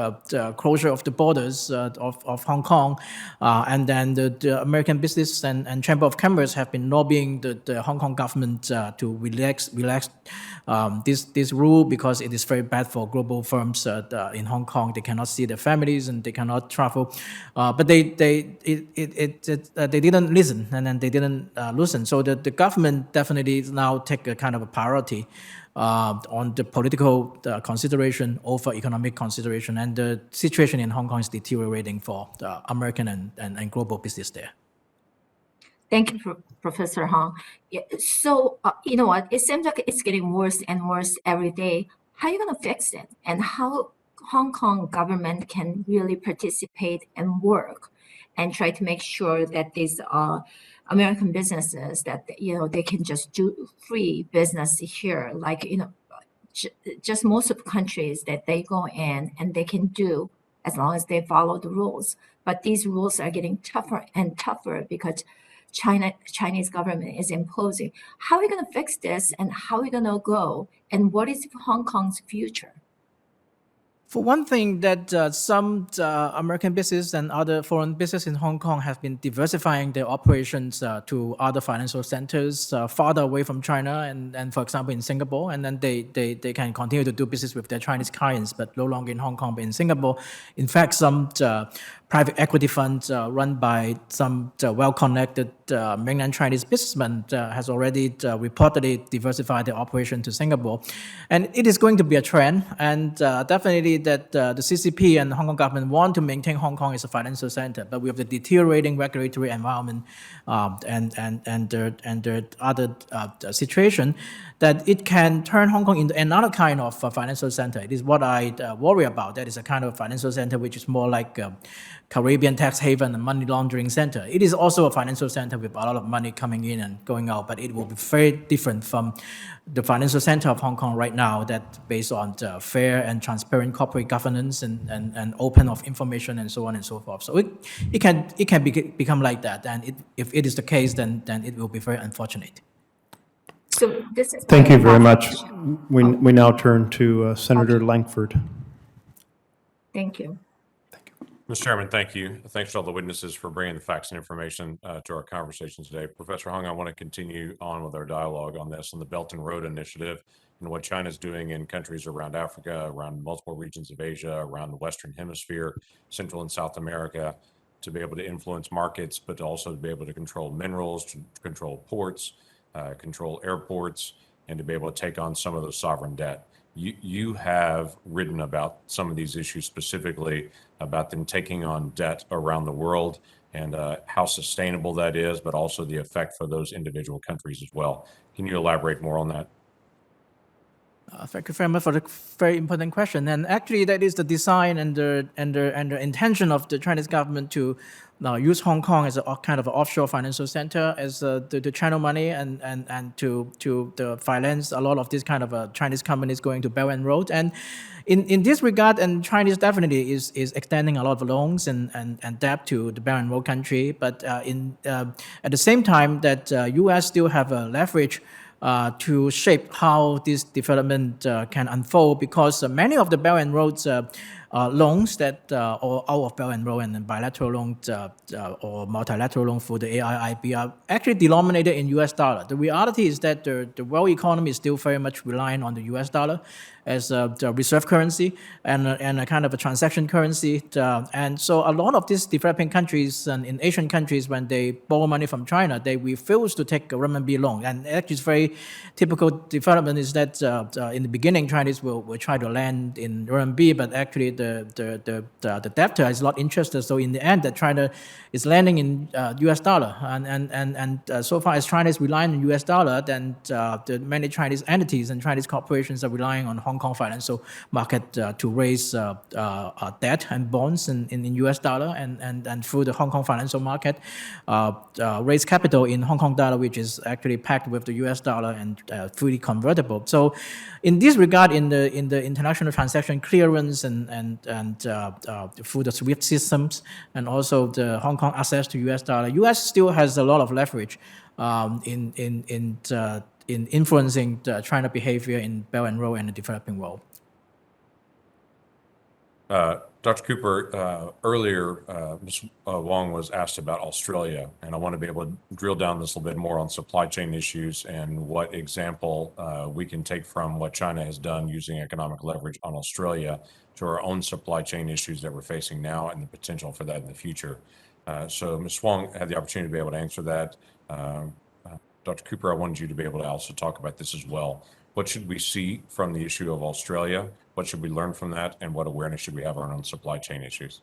closure of the borders of Hong Kong, and then the American business and Chamber of Commerce have been lobbying the Hong Kong government to relax this rule because it is very bad for global firms in Hong Kong. They cannot see their families and they cannot travel, but they didn't listen and then they didn't loosen. So the government definitely now take a kind of a priority on the political consideration over economic consideration, and the situation in Hong Kong is deteriorating for the American and global business there. Thank you, Professor Hong. Yeah, so, you know what, it seems like it's getting worse and worse every day. How are you going to fix it? And how Hong Kong government can really participate and work and try to make sure that these American businesses, that, you know, they can just do free business here, like, you know, just most of the countries that they go in and they can do as long as they follow the rules. But these rules are getting tougher and tougher because Chinese government is imposing. How are we going to fix this, and how are we going to go, and what is Hong Kong's future? For one thing, that some American business and other foreign business in Hong Kong have been diversifying their operations to other financial centers farther away from China, and for example in Singapore, and then they can continue to do business with their Chinese clients, but no longer in Hong Kong, but in Singapore. In fact, some private equity funds run by some well-connected mainland Chinese businessmen has already reportedly diversified their operation to Singapore. And it is going to be a trend, and definitely that the CCP and the Hong Kong government want to maintain Hong Kong as a financial center, but with the deteriorating regulatory environment and the other situation, that it can turn Hong Kong into another kind of financial center. It is what I worry about. That is a kind of financial center which is more like Caribbean tax haven and money laundering center. It is also a financial center with a lot of money coming in and going out, but it will be very different from the financial center of Hong Kong right now, that based on fair and transparent corporate governance and open of information and so on and so forth. So it can become like that, and if it is the case, then it will be very unfortunate. So this is Thank you very much. We now turn to Senator Langford. Thank you. Mr. Chairman, thank you. Thanks to all the witnesses for bringing the facts and information to our conversation today. Professor Hong, I want to continue on with our dialogue on this, on the Belt and Road Initiative and what China's doing in countries around Africa, around multiple regions of Asia, around the Western Hemisphere, Central and South America, to be able to influence markets, but also to be able to control minerals, to control ports, control airports, and to be able to take on some of the sovereign debt. You have written about some of these issues, specifically about them taking on debt around the world and how sustainable that is, but also the effect for those individual countries as well. Can you elaborate more on that? Thank you very much for the very important question. And actually, that is the design and the intention of the Chinese government to now use Hong Kong as a kind of an offshore financial center, as to channel money and to finance a lot of these kind of Chinese companies going to Belt and Road. And in this regard, and Chinese definitely is extending a lot of loans and debt to the Belt and Road country. But at the same time, that U.S. still have a leverage to shape how this development can unfold, because many of the Belt and Roads loans that or out of Belt and Road and then bilateral loans or multilateral loan for the AIIB are actually denominated in US dollar. The reality is that the world economy is still very much reliant on the US dollar as the reserve currency and a kind of a transaction currency. And so a lot of these developing countries and in Asian countries, when they borrow money from China, they refuse to take a renminbi loan. And actually, it's very typical development is that in the beginning, Chinese will try to lend in renminbi, but actually the debtor is not interested. So in the end, that China is lending in US dollar. And so far as China is relying on US dollar, then the many Chinese entities and Chinese corporations are relying on Hong Kong financial market to raise debt and bonds in US dollar and through the Hong Kong financial market raise capital in Hong Kong dollar, which is actually packed with the US dollar and fully convertible. So in this regard, in the international transaction clearance and through the SWIFT systems and also the Hong Kong access to US dollar, US still has a lot of leverage in influencing the China behavior in Belt and Road and the developing world. Dr. Cooper, earlier, Ms. Wong was asked about Australia, and I want to be able to drill down this a little bit more on supply chain issues and what example we can take from what China has done using economic leverage on Australia to our own supply chain issues that we're facing now and the potential for that in the future. So Ms. Wong had the opportunity to be able to answer that. Dr. Cooper, I wanted you to be able to also talk about this as well. What should we see from the issue of Australia? What should we learn from that? And what awareness should we have around supply chain issues?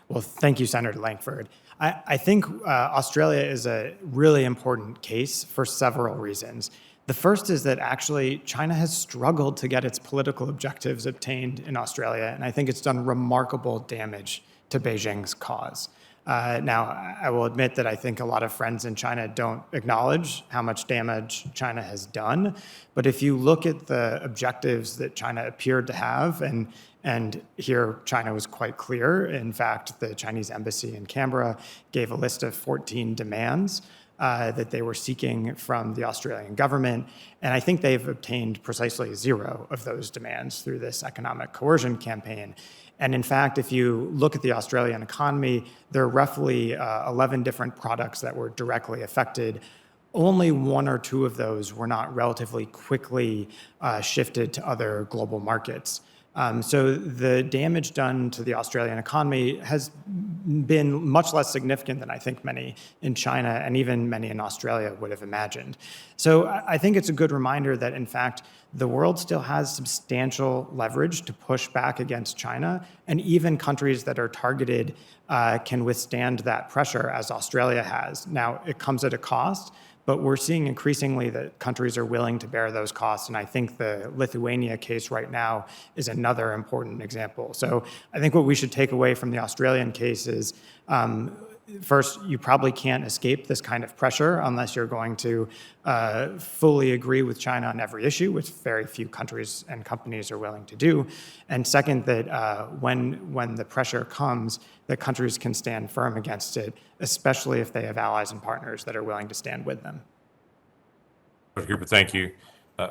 Well, thank you, Senator Langford. I think Australia is a really important case for several reasons. The first is that actually China has struggled to get its political objectives obtained in Australia, and I think it's done remarkable damage to Beijing's cause. Now, I will admit that I think a lot of friends in China don't acknowledge how much damage China has done. But if you look at the objectives that China appeared to have, and here China was quite clear. In fact, the Chinese embassy in Canberra gave a list of 14 demands that they were seeking from the Australian government. And I think they've obtained precisely 0 of those demands through this economic coercion campaign. And in fact, if you look at the Australian economy, there are roughly 11 different products that were directly affected. Only 1 or 2 of those were not relatively quickly shifted to other global markets. So the damage done to the Australian economy has been much less significant than I think many in China and even many in Australia would have imagined. So I think it's a good reminder that, in fact, the world still has substantial leverage to push back against China, and even countries that are targeted can withstand that pressure, as Australia has. Now, it comes at a cost, but we're seeing increasingly that countries are willing to bear those costs, and I think the Lithuania case right now is another important example. So I think what we should take away from the Australian case is, first, you probably can't escape this kind of pressure unless you're going to fully agree with China on every issue, which very few countries and companies are willing to do. And second, that when the pressure comes, that countries can stand firm against it, especially if they have allies and partners that are willing to stand with them. Dr. Cooper, thank you.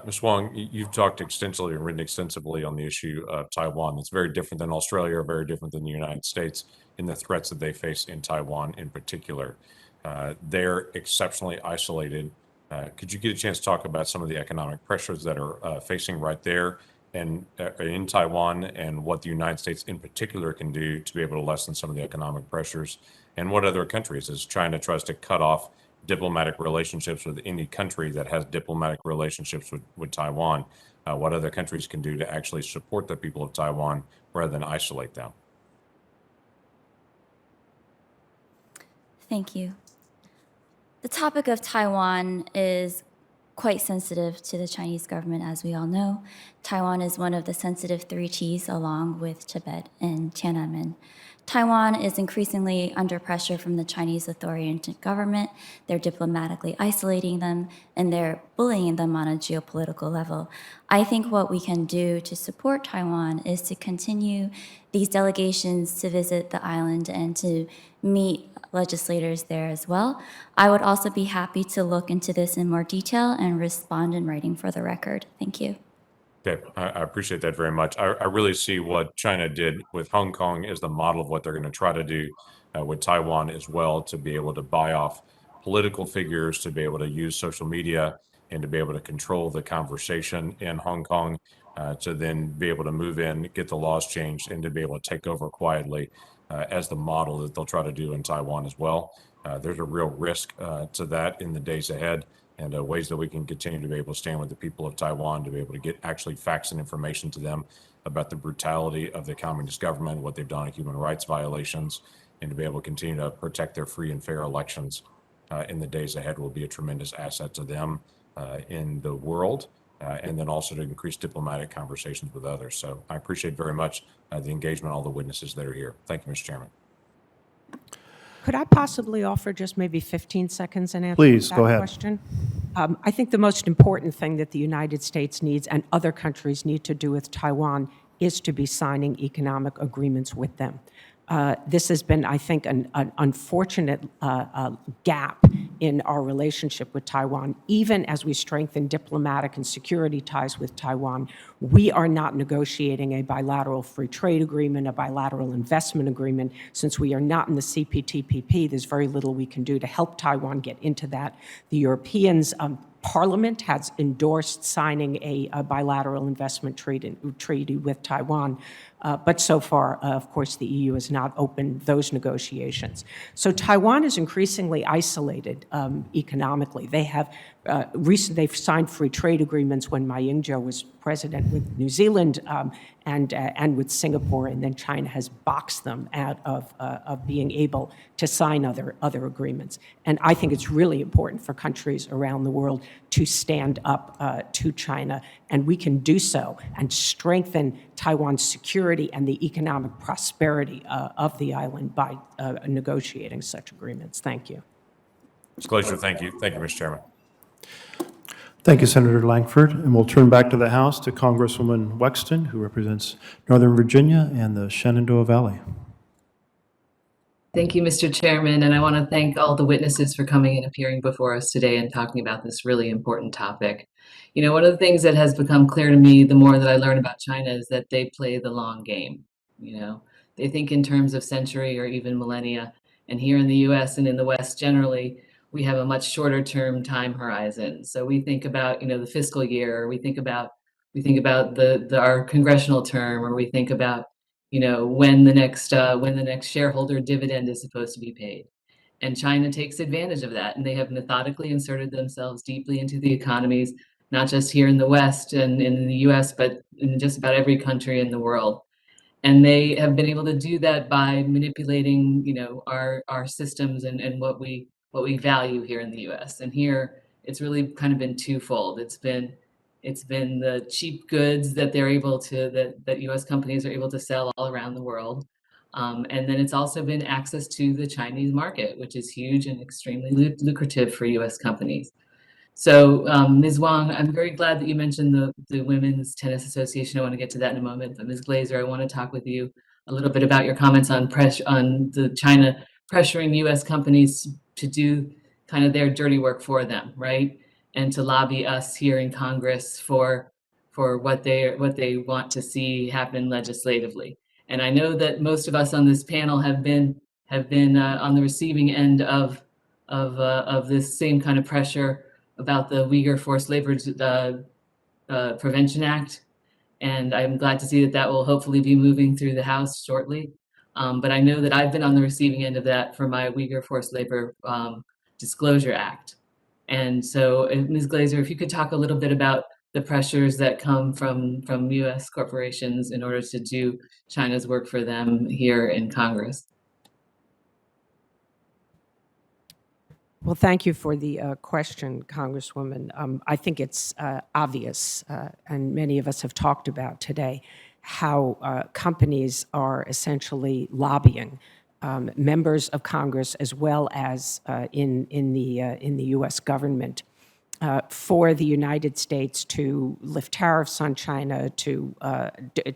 Ms. Wong, you've talked extensively and written extensively on the issue of Taiwan. It's very different than Australia, or very different than the United States in the threats that they face in Taiwan in particular. They're exceptionally isolated. Could you get a chance to talk about some of the economic pressures that are facing right there and in Taiwan, and what the United States in particular can do to be able to lessen some of the economic pressures, and what other countries, as China tries to cut off diplomatic relationships with any country that has diplomatic relationships with Taiwan, what other countries can do to actually support the people of Taiwan rather than isolate them? Thank you. The topic of Taiwan is quite sensitive to the Chinese government, as we all know. Taiwan is one of the sensitive 3 Ts, along with Tibet and Tiananmen. Taiwan is increasingly under pressure from the Chinese authoritarian government. They're diplomatically isolating them, and they're bullying them on a geopolitical level. I think what we can do to support Taiwan is to continue these delegations to visit the island and to meet legislators there as well. I would also be happy to look into this in more detail and respond in writing for the record. Thank you. Okay, I appreciate that very much. I really see what China did with Hong Kong as the model of what they're going to try to do with Taiwan as well, to be able to buy off political figures, to be able to use social media, and to be able to control the conversation in Hong Kong, to then be able to move in, get the laws changed, and to be able to take over quietly as the model that they'll try to do in Taiwan as well. There's a real risk to that in the days ahead, and ways that we can continue to be able to stand with the people of Taiwan, to be able to get actually facts and information to them about the brutality of the communist government, what they've done in human rights violations, and to be able to continue to protect their free and fair elections in the days ahead will be a tremendous asset to them in the world, and then also to increase diplomatic conversations with others. So I appreciate very much the engagement, all the witnesses that are here. Thank you, Mr. Chairman. Could I possibly offer just maybe 15 seconds in answer Please, to that go ahead. question? I think the most important thing that the United States needs and other countries need to do with Taiwan is to be signing economic agreements with them. This has been, I think, an unfortunate gap in our relationship with Taiwan. Even as we strengthen diplomatic and security ties with Taiwan, we are not negotiating a bilateral free trade agreement, a bilateral investment agreement. Since we are not in the CPTPP, there's very little we can do to help Taiwan get into that. The Europeans' Parliament has endorsed signing a bilateral investment treaty with Taiwan, but so far, of course, the EU has not opened those negotiations. So Taiwan is increasingly isolated economically. They have they've signed free trade agreements when Ma Ying-jeou was president with New Zealand and with Singapore, and then China has boxed them out of being able to sign other agreements. And I think it's really important for countries around the world to stand up to China, and we can do so and strengthen Taiwan's security and the economic prosperity of the island by negotiating such agreements. Thank you. Ms. Glacier, thank you. Thank you, Mr. Chairman. Thank you, Senator Langford. And we'll turn back to the House to Congresswoman Wexton, who represents Northern Virginia and the Shenandoah Valley. Thank you, Mr. Chairman, and I want to thank all the witnesses for coming and appearing before us today and talking about this really important topic. You know, one of the things that has become clear to me the more that I learn about China is that they play the long game. You know, they think in terms of century or even millennia, and here in the US and in the West generally, we have a much shorter term time horizon. So we think about, you know, the fiscal year, or we think about our congressional term, or we think about, you know, when the next shareholder dividend is supposed to be paid. And China takes advantage of that, and they have methodically inserted themselves deeply into the economies, not just here in the West and in the US, but in just about every country in the world. And they have been able to do that by manipulating, you know, our systems and what we value here in the US. And here it's really kind of been twofold. It's been the cheap goods that they're able to that US companies are able to sell all around the world. And then it's also been access to the Chinese market, which is huge and extremely lucrative for US companies. So, Ms. Wong, I'm very glad that you mentioned the Women's Tennis Association. I want to get to that in a moment. But Ms. Glacier, I want to talk with you a little bit about your comments on the China pressuring U.S. companies to do kind of their dirty work for them, right? And to lobby us here in Congress for what they want to see happen legislatively. And I know that most of us on this panel have been on the receiving end of this same kind of pressure about the Uyghur Forced Labor Prevention Act, and I'm glad to see that that will hopefully be moving through the House shortly. But I know that I've been on the receiving end of that for my Uyghur Forced Labor Disclosure Act. And so, Ms. Glacier, if you could talk a little bit about the pressures that come from U.S. corporations in order to do China's work for them here in Congress. Well, thank you for the question, Congresswoman. I think it's obvious, and many of us have talked about today, how companies are essentially lobbying members of Congress as well as in the U.S. government for the United States to lift tariffs on China, to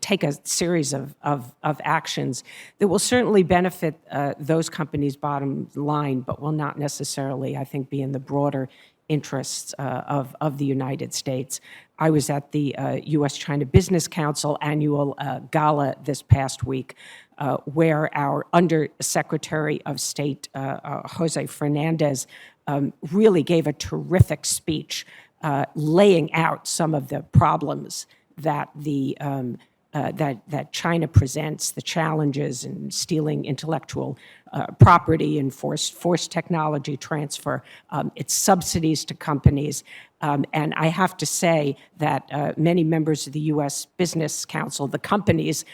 take a series of actions that will certainly benefit those companies' bottom line, but will not necessarily, I think, be in the broader interests of the United States. I was at the U.S.-China Business Council annual gala this past week, where our Undersecretary of State, Jose Fernandez, really gave a terrific speech laying out some of the problems that that China presents, the challenges in stealing intellectual property and forced technology transfer, its subsidies to companies. And I have to say that many members of the U.S. Business Council, the companies,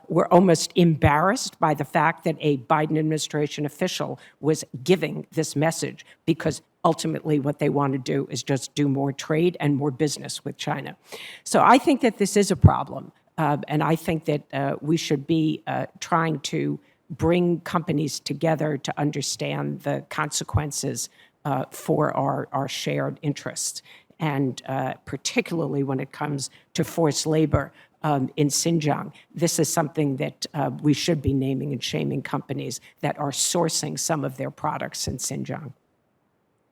were almost embarrassed by the fact that a Biden administration official was giving this message, because ultimately what they want to do is just do more trade and more business with China. So I think that this is a problem. And I think that we should be trying to bring companies together to understand the consequences for our shared interests. And particularly when it comes to forced labor in Xinjiang, this is something that we should be naming and shaming companies that are sourcing some of their products in Xinjiang.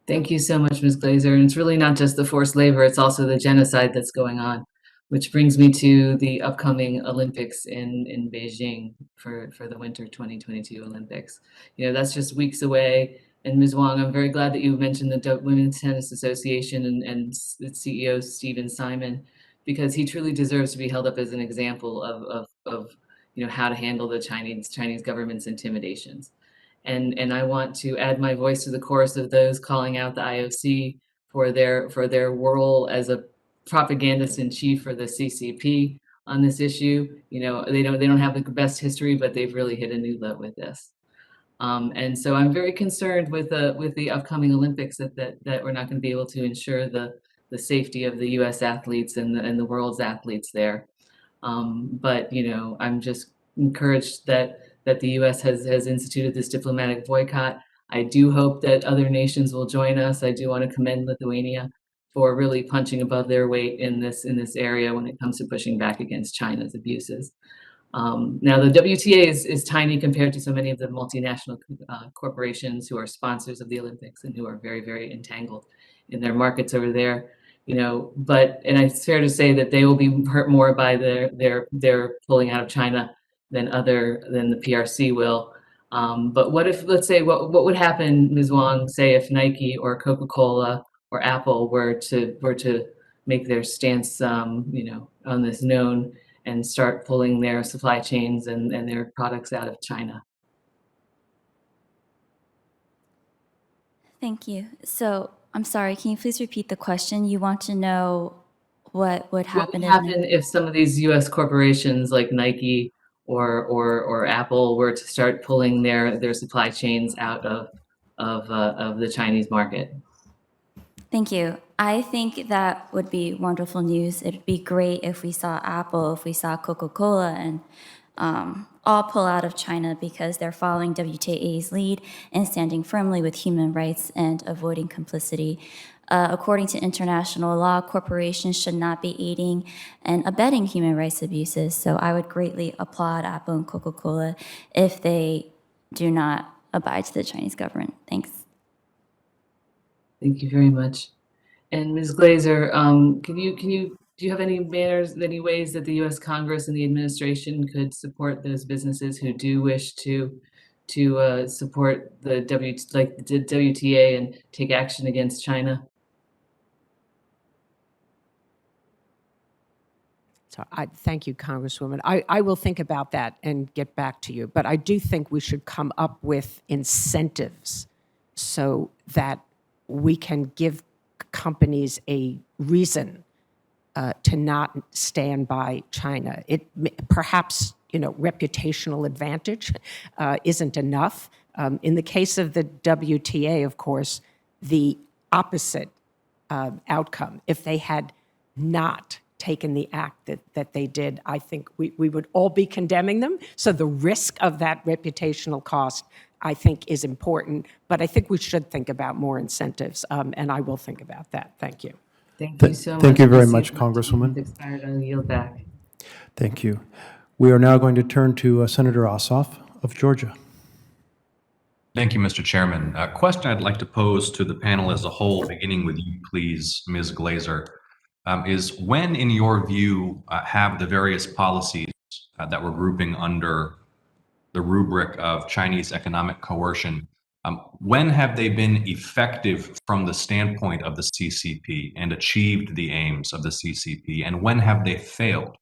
Thank you so much, Ms. Glacier. And it's really not just the forced labor, it's also the genocide that's going on, which brings me to the upcoming Olympics in Beijing for the Winter 2022 Olympics. You know, that's just weeks away. And Ms. Wong, I'm very glad that you mentioned the Women's Tennis Association and its CEO, Stephen Simon, because he truly deserves to be held up as an example of you know, how to handle the Chinese government's intimidations. And I want to add my voice to the chorus of those calling out the IOC for their role as a propagandist in chief for the CCP on this issue. You know, they don't have the best history, but they've really hit a new low with this. And so I'm very concerned with the upcoming Olympics that we're not going to be able to ensure the safety of the U.S. athletes and the world's athletes there. But you know, I'm just encouraged that the U.S. has instituted this diplomatic boycott. I do hope that other nations will join us. I do want to commend Lithuania for really punching above their weight in this area when it comes to pushing back against China's abuses. Now, the WTA is tiny compared to so many of the multinational corporations who are sponsors of the Olympics and who are very, very entangled in their markets over there. You know, and it's fair to say that they will be hurt more by their pulling out of China than the PRC will. But what if, let's say, what would happen, Ms. Wong, say if Nike or Coca-Cola or Apple were to make their stance, you know, on this known and start pulling their supply chains and their products out of China? Thank you. So I'm sorry, can you please repeat the question? You want to know what would happen, if some of these U.S. corporations like Nike or Apple were to start pulling their supply chains out of the Chinese market? Thank you. I think that would be wonderful news. It'd be great if we saw Apple, if we saw Coca-Cola, and all pull out of China because they're following WTA's lead and standing firmly with human rights and avoiding complicity. According to international law, corporations should not be aiding and abetting human rights abuses. So I would greatly applaud Apple and Coca-Cola if they do not abide to the Chinese government. Thanks. Thank you very much. And Ms. Glacier, do you have any ways that the U.S. Congress and the administration could support those businesses who do wish to support the WTA and take action against China? So I thank you, Congresswoman. I will think about that and get back to you. But I do think we should come up with incentives so that we can give companies a reason to not stand by China. It perhaps, you know, reputational advantage isn't enough. In the case of the WTA, of course, the opposite outcome. If they had not taken the act that they did, I think we would all be condemning them. So the risk of that reputational cost, I think, is important. But I think we should think about more incentives, and I will think about that. Thank you. Thank you so much. Thank you very much, Congresswoman. Expired. I'll yield back. Thank you. We are now going to turn to Senator Ossoff of Georgia. Thank you, Mr. Chairman. A question I'd like to pose to the panel as a whole, beginning with you, please, Ms. Glacier, is when, in your view, have the various policies that we're grouping under the rubric of Chinese economic coercion, when have they been effective from the standpoint of the CCP and achieved the aims of the CCP, and when have they failed?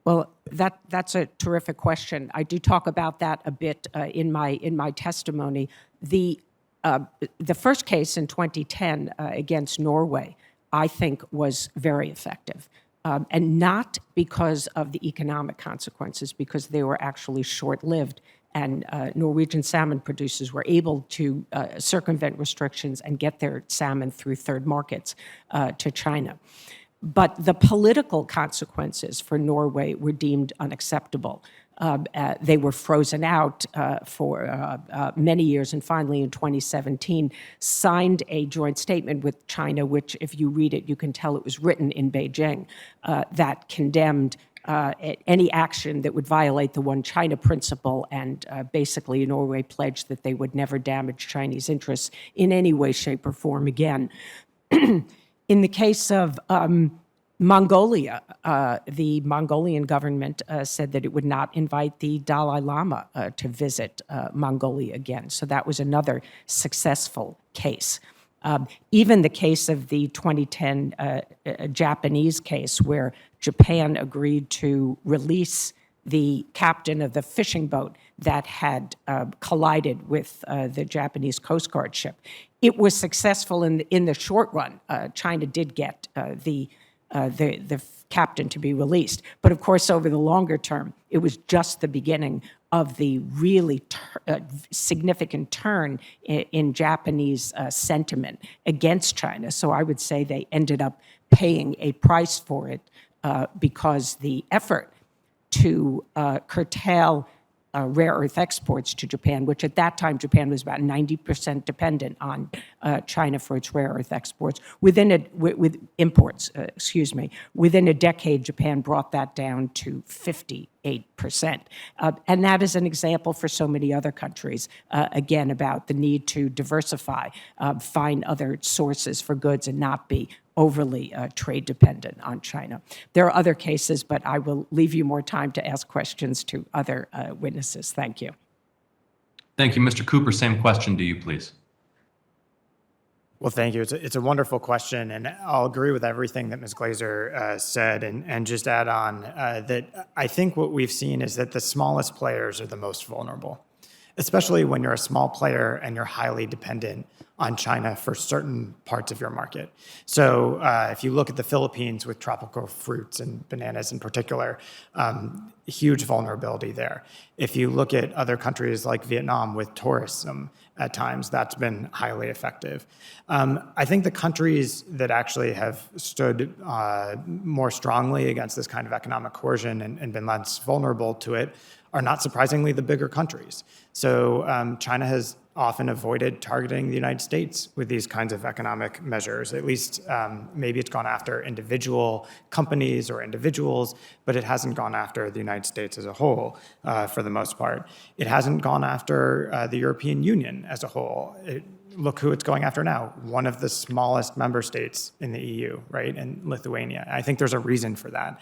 Well, that's a terrific question. I do talk about that a bit in my testimony. The first case in 2010 against Norway, I think, was very effective, and not because of the economic consequences, because they were actually short-lived, and Norwegian salmon producers were able to circumvent restrictions and get their salmon through third markets to China. But the political consequences for Norway were deemed unacceptable. They were frozen out for many years, and finally in 2017 signed a joint statement with China, which if you read it, you can tell it was written in Beijing, that condemned any action that would violate the One China principle, and basically Norway pledged that they would never damage Chinese interests in any way, shape, or form again. In the case of Mongolia, the Mongolian government said that it would not invite the Dalai Lama to visit Mongolia again. So that was another successful case. Even the case of the 2010 Japanese case, where Japan agreed to release the captain of the fishing boat that had collided with the Japanese Coast Guard ship. It was successful in the short run. China did get the captain to be released. But of course, over the longer term, it was just the beginning of the really significant turn in Japanese sentiment against China. So I would say they ended up paying a price for it because the effort to curtail rare earth exports to Japan, which at that time Japan was about 90% dependent on China for its rare earth exports. Within a decade, Japan brought that down to 58%. And that is an example for so many other countries, again, about the need to diversify, find other sources for goods and not be overly trade dependent on China. There are other cases, but I will leave you more time to ask questions to other witnesses. Thank you. Thank you. Mr. Cooper, same question to you, please. Well, thank you. It's a wonderful question, and I'll agree with everything that Ms. Glacier said, and just add on that I think what we've seen is that the smallest players are the most vulnerable, especially when you're a small player and you're highly dependent on China for certain parts of your market. So if you look at the Philippines with tropical fruits and bananas in particular, huge vulnerability there. If you look at other countries like Vietnam with tourism, at times, that's been highly effective. I think the countries that actually have stood more strongly against this kind of economic coercion and been less vulnerable to it are not surprisingly the bigger countries. So China has often avoided targeting the United States with these kinds of economic measures. At least maybe it's gone after individual companies or individuals, but it hasn't gone after the United States as a whole for the most part. It hasn't gone after the European Union as a whole. Look who it's going after now, one of the smallest member states in the EU, right, and Lithuania. I think there's a reason for that.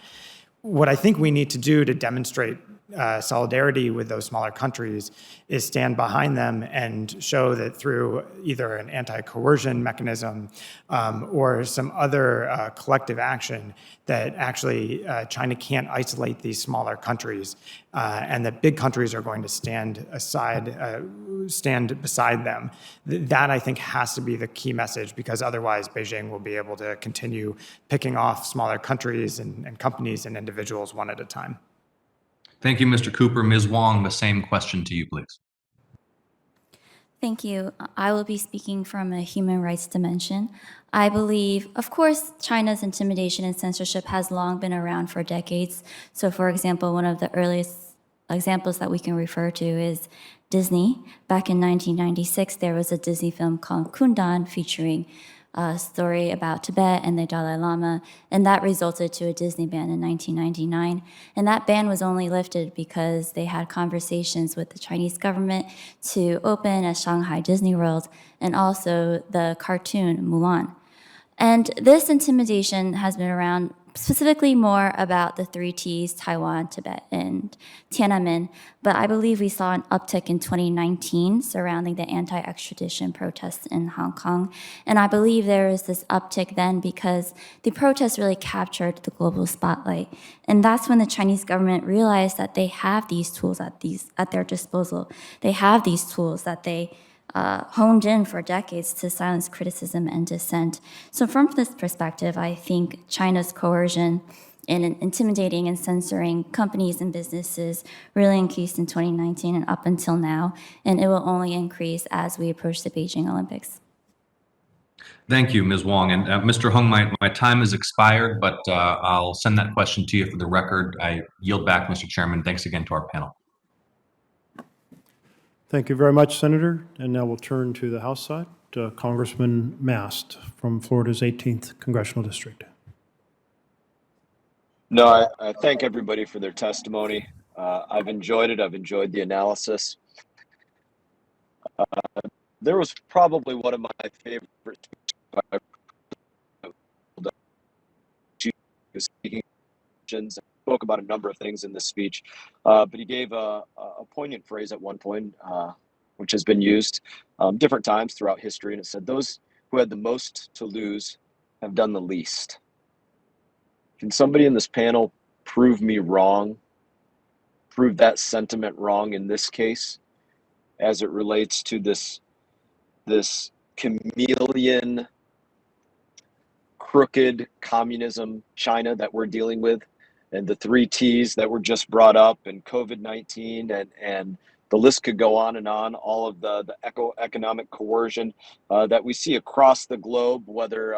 What I think we need to do to demonstrate solidarity with those smaller countries is stand behind them and show that through either an anti-coercion mechanism or some other collective action that actually China can't isolate these smaller countries and that big countries are going to stand beside them. That, I think, has to be the key message, because otherwise Beijing will be able to continue picking off smaller countries and companies and individuals one at a time. Thank you, Mr. Cooper. Ms. Wong, the same question to you, please. Thank you. I will be speaking from a human rights dimension. I believe, of course, China's intimidation and censorship has long been around for decades. So, for example, one of the earliest examples that we can refer to is Disney. Back in 1996, there was a Disney film called Kundan featuring story about Tibet and the Dalai Lama, and that resulted to a Disney ban in 1999. And that ban was only lifted because they had conversations with the Chinese government to open a Shanghai Disney World and also the cartoon Mulan. And this intimidation has been around specifically more about the three T's, Taiwan, Tibet, and Tiananmen. But I believe we saw an uptick in 2019 surrounding the anti-extradition protests in Hong Kong. And I believe there was this uptick then because the protests really captured the global spotlight. And that's when the Chinese government realized that they have these tools at their disposal. They have these tools that they honed in for decades to silence criticism and dissent. So from this perspective, I think China's coercion in intimidating and censoring companies and businesses really increased in 2019 and up until now, and it will only increase as we approach the Beijing Olympics. Thank you, Ms. Wong. And Mr. Hung, my time has expired, but I'll send that question to you for the record. I yield back, Mr. Chairman. Thanks again to our panel. Thank you very much, Senator. And now we'll turn to the House side. Congressman Mast from Florida's 18th Congressional District. No, I thank everybody for their testimony. I've enjoyed it. I've enjoyed the analysis. There was probably one of my favorite speaking and spoke about a number of things in this speech, but he gave a poignant phrase at one point, which has been used different times throughout history, and it said, "Those who had the most to lose have done the least." Can somebody in this panel prove me wrong, prove that sentiment wrong in this case, as it relates to this chameleon, crooked communism China that we're dealing with, and the three T's that were just brought up, and COVID-19, and the list could go on and on, all of the economic coercion that we see across the globe, whether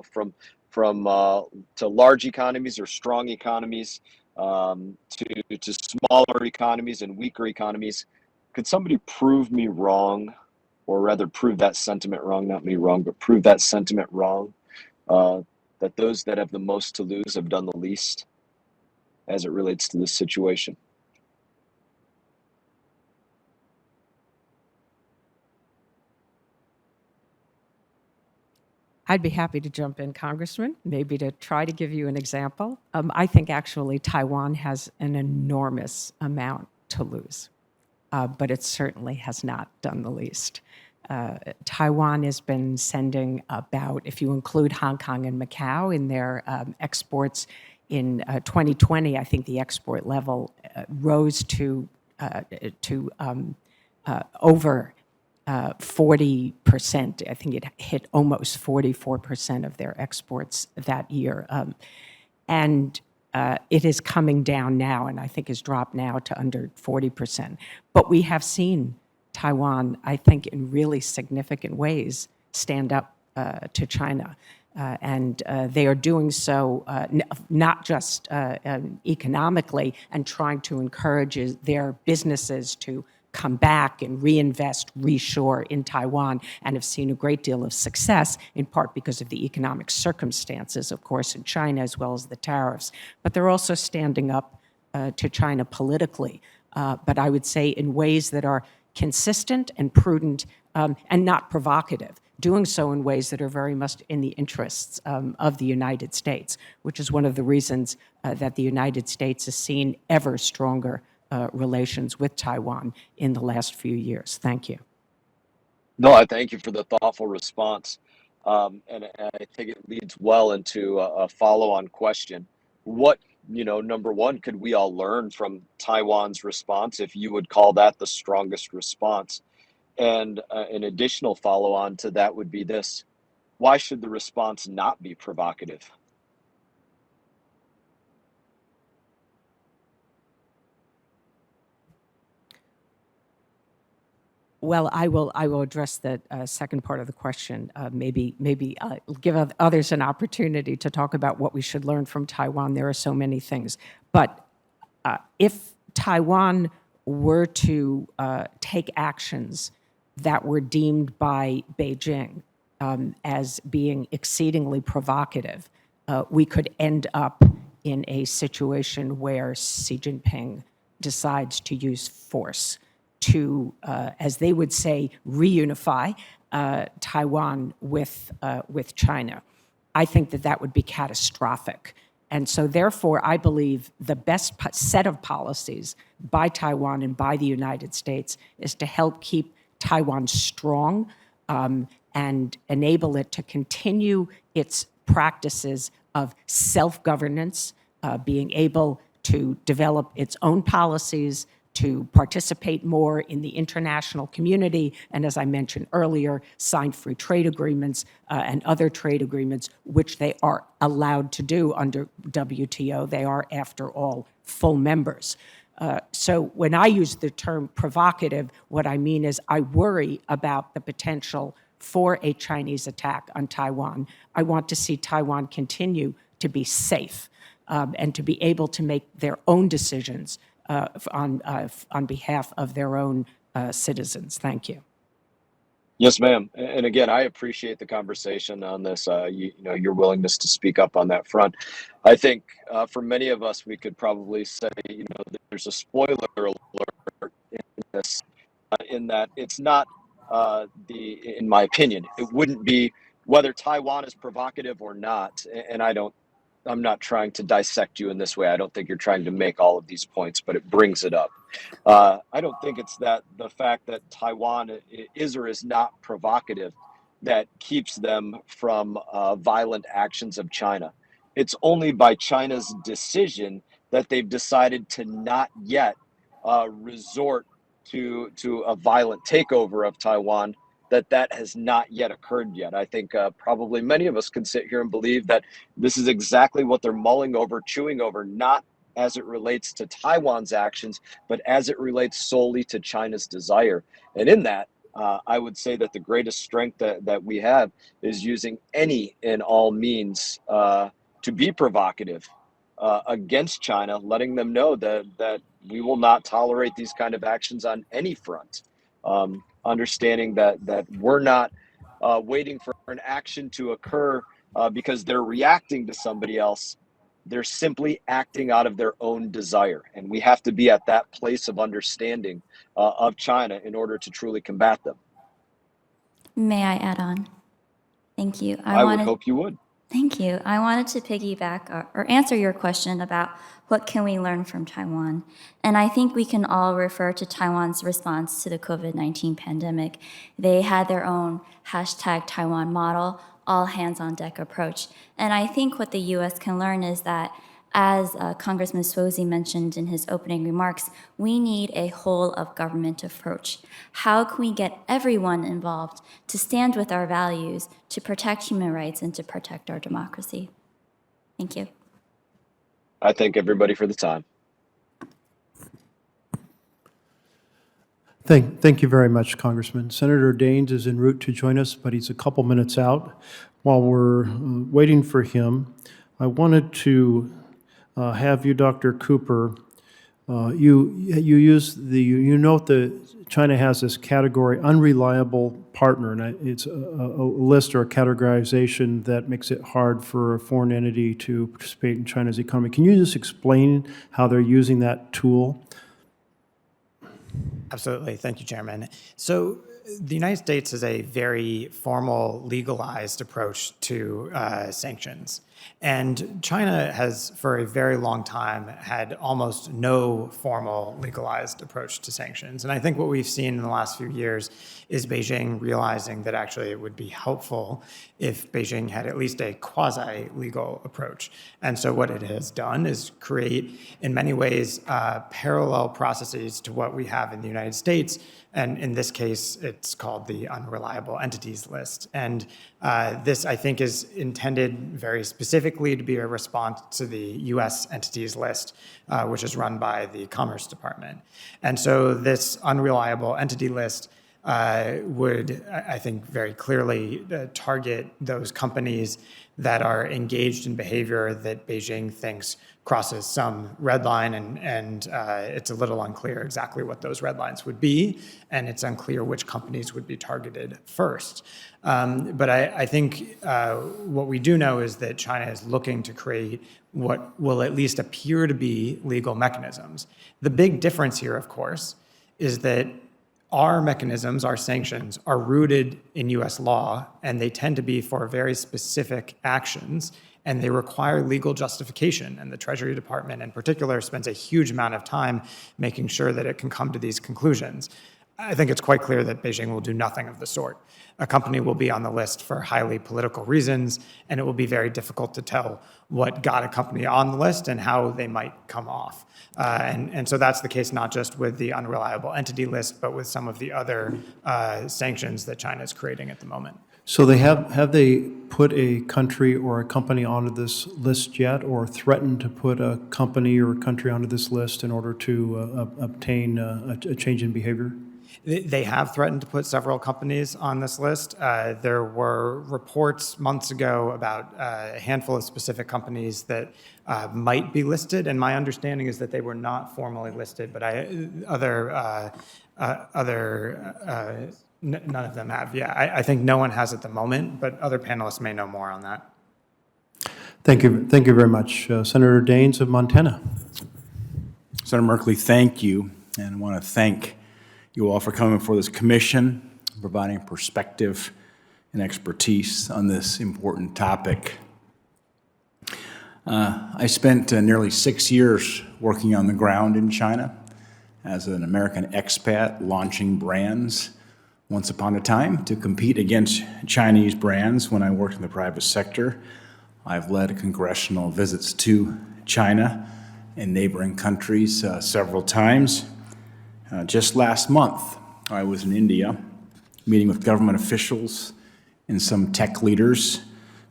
from to large economies or strong economies, to smaller economies and weaker economies. Could somebody prove me wrong, or rather prove that sentiment wrong, not me wrong, but prove that sentiment wrong, that those that have the most to lose have done the least as it relates to this situation? I'd be happy to jump in, Congressman, maybe to try to give you an example. I think actually Taiwan has an enormous amount to lose, but it certainly has not done the least. Taiwan has been sending about, if you include Hong Kong and Macau in their exports in 2020, I think the export level rose to over 40%. I think it hit almost 44% of their exports that year. And it is coming down now, and I think has dropped now to under 40%. But we have seen Taiwan, I think, in really significant ways, stand up to China. And they are doing so not just economically and trying to encourage their businesses to come back and reinvest, reshore in Taiwan, and have seen a great deal of success, in part because of the economic circumstances, of course, in China, as well as the tariffs. But they're also standing up to China politically, but I would say in ways that are consistent and prudent and not provocative, doing so in ways that are very much in the interests of the United States, which is one of the reasons that the United States has seen ever stronger relations with Taiwan in the last few years. Thank you. No, I thank you for the thoughtful response. And I think it leads well into a follow-on question. What, number one, could we all learn from Taiwan's response, if you would call that the strongest response? And an additional follow-on to that would be this: why should the response not be provocative? Well, I will address the second part of the question. Maybe give others an opportunity to talk about what we should learn from Taiwan. There are so many things. But if Taiwan were to take actions that were deemed by Beijing as being exceedingly provocative, we could end up in a situation where Xi Jinping decides to use force to, as they would say, reunify Taiwan with China. I think that that would be catastrophic. And so therefore, I believe the best set of policies by Taiwan and by the United States is to help keep Taiwan strong and enable it to continue its practices of self-governance, being able to develop its own policies, to participate more in the international community, and as I mentioned earlier, sign free trade agreements and other trade agreements, which they are allowed to do under WTO. They are, after all, full members. So when I use the term provocative, what I mean is I worry about the potential for a Chinese attack on Taiwan. I want to see Taiwan continue to be safe and to be able to make their own decisions on behalf of their own citizens. Thank you. Yes, ma'am. And again, I appreciate the conversation on this. Your willingness to speak up on that front. I think for many of us, we could probably say, there's a spoiler alert in this, in that it's not in my opinion, it wouldn't be whether Taiwan is provocative or not. And I'm not trying to dissect you in this way. I don't think you're trying to make all of these points, but it brings it up. I don't think it's that the fact that Taiwan is or is not provocative that keeps them from violent actions of China. It's only by China's decision that they've decided to not yet resort to a violent takeover of Taiwan, that has not yet occurred yet. I think probably many of us can sit here and believe that this is exactly what they're mulling over, chewing over, not as it relates to Taiwan's actions, but as it relates solely to China's desire. And in that, I would say that the greatest strength that we have is using any and all means to be provocative against China, letting them know that we will not tolerate these kind of actions on any front. Understanding that we're not waiting for an action to occur because they're reacting to somebody else. They're simply acting out of their own desire. And we have to be at that place of understanding of China in order to truly combat them. May I add on? Thank you. I would hope you would. Thank you. I wanted to piggyback or answer your question about what can we learn from Taiwan. And I think we can all refer to Taiwan's response to the COVID-19 pandemic. They had their own #Taiwan model, all hands on deck approach. And I think what the US can learn is that, as Congressman Swazi mentioned in his opening remarks, we need a whole of government approach. How can we get everyone involved to stand with our values, to protect human rights, and to protect our democracy? Thank you. I thank everybody for the time. Thank you very much, Congressman. Senator Daines is en route to join us, but he's a couple minutes out. While we're waiting for him, I wanted to have you, Dr. Cooper. You note that China has this category, unreliable partner, and it's a list or a categorization that makes it hard for a foreign entity to participate in China's economy. Can you just explain how they're using that tool? Absolutely. Thank you, Chairman. So the United States has a very formal, legalized approach to sanctions. And China has, for a very long time, had almost no formal legalized approach to sanctions. And I think what we've seen in the last few years is Beijing realizing that actually it would be helpful if Beijing had at least a quasi-legal approach. And so what it has done is create, in many ways, parallel processes to what we have in the United States. And in this case, it's called the Unreliable Entities List. And this, I think, is intended very specifically to be a response to the US Entities List, which is run by the Commerce Department. And so this Unreliable Entity List would, I think, very clearly target those companies that are engaged in behavior that Beijing thinks crosses some red line, and it's a little unclear exactly what those red lines would be, and it's unclear which companies would be targeted first. But I think what we do know is that China is looking to create what will at least appear to be legal mechanisms. The big difference here, of course, is that our mechanisms, our sanctions, are rooted in US law, and they tend to be for very specific actions, and they require legal justification. And the Treasury Department in particular spends a huge amount of time making sure that it can come to these conclusions. I think it's quite clear that Beijing will do nothing of the sort. A company will be on the list for highly political reasons, and it will be very difficult to tell what got a company on the list and how they might come off. And so that's the case not just with the unreliable entity list, but with some of the other sanctions that China is creating at the moment. So have they put a country or a company onto this list yet, or threatened to put a company or a country onto this list in order to obtain a change in behavior? They have threatened to put several companies on this list. There were reports months ago about a handful of specific companies that might be listed, and my understanding is that they were not formally listed, but none of them have. Yeah, I think no one has at the moment, but other panelists may know more on that. Thank you very much. Senator Daines of Montana. Senator Merkley, thank you, and I want to thank you all for coming before this commission, providing perspective and expertise on this important topic. I spent nearly 6 years working on the ground in China as an American expat, launching brands once upon a time to compete against Chinese brands when I worked in the private sector. I've led congressional visits to China and neighboring countries several times. Just last month, I was in India, meeting with government officials and some tech leaders,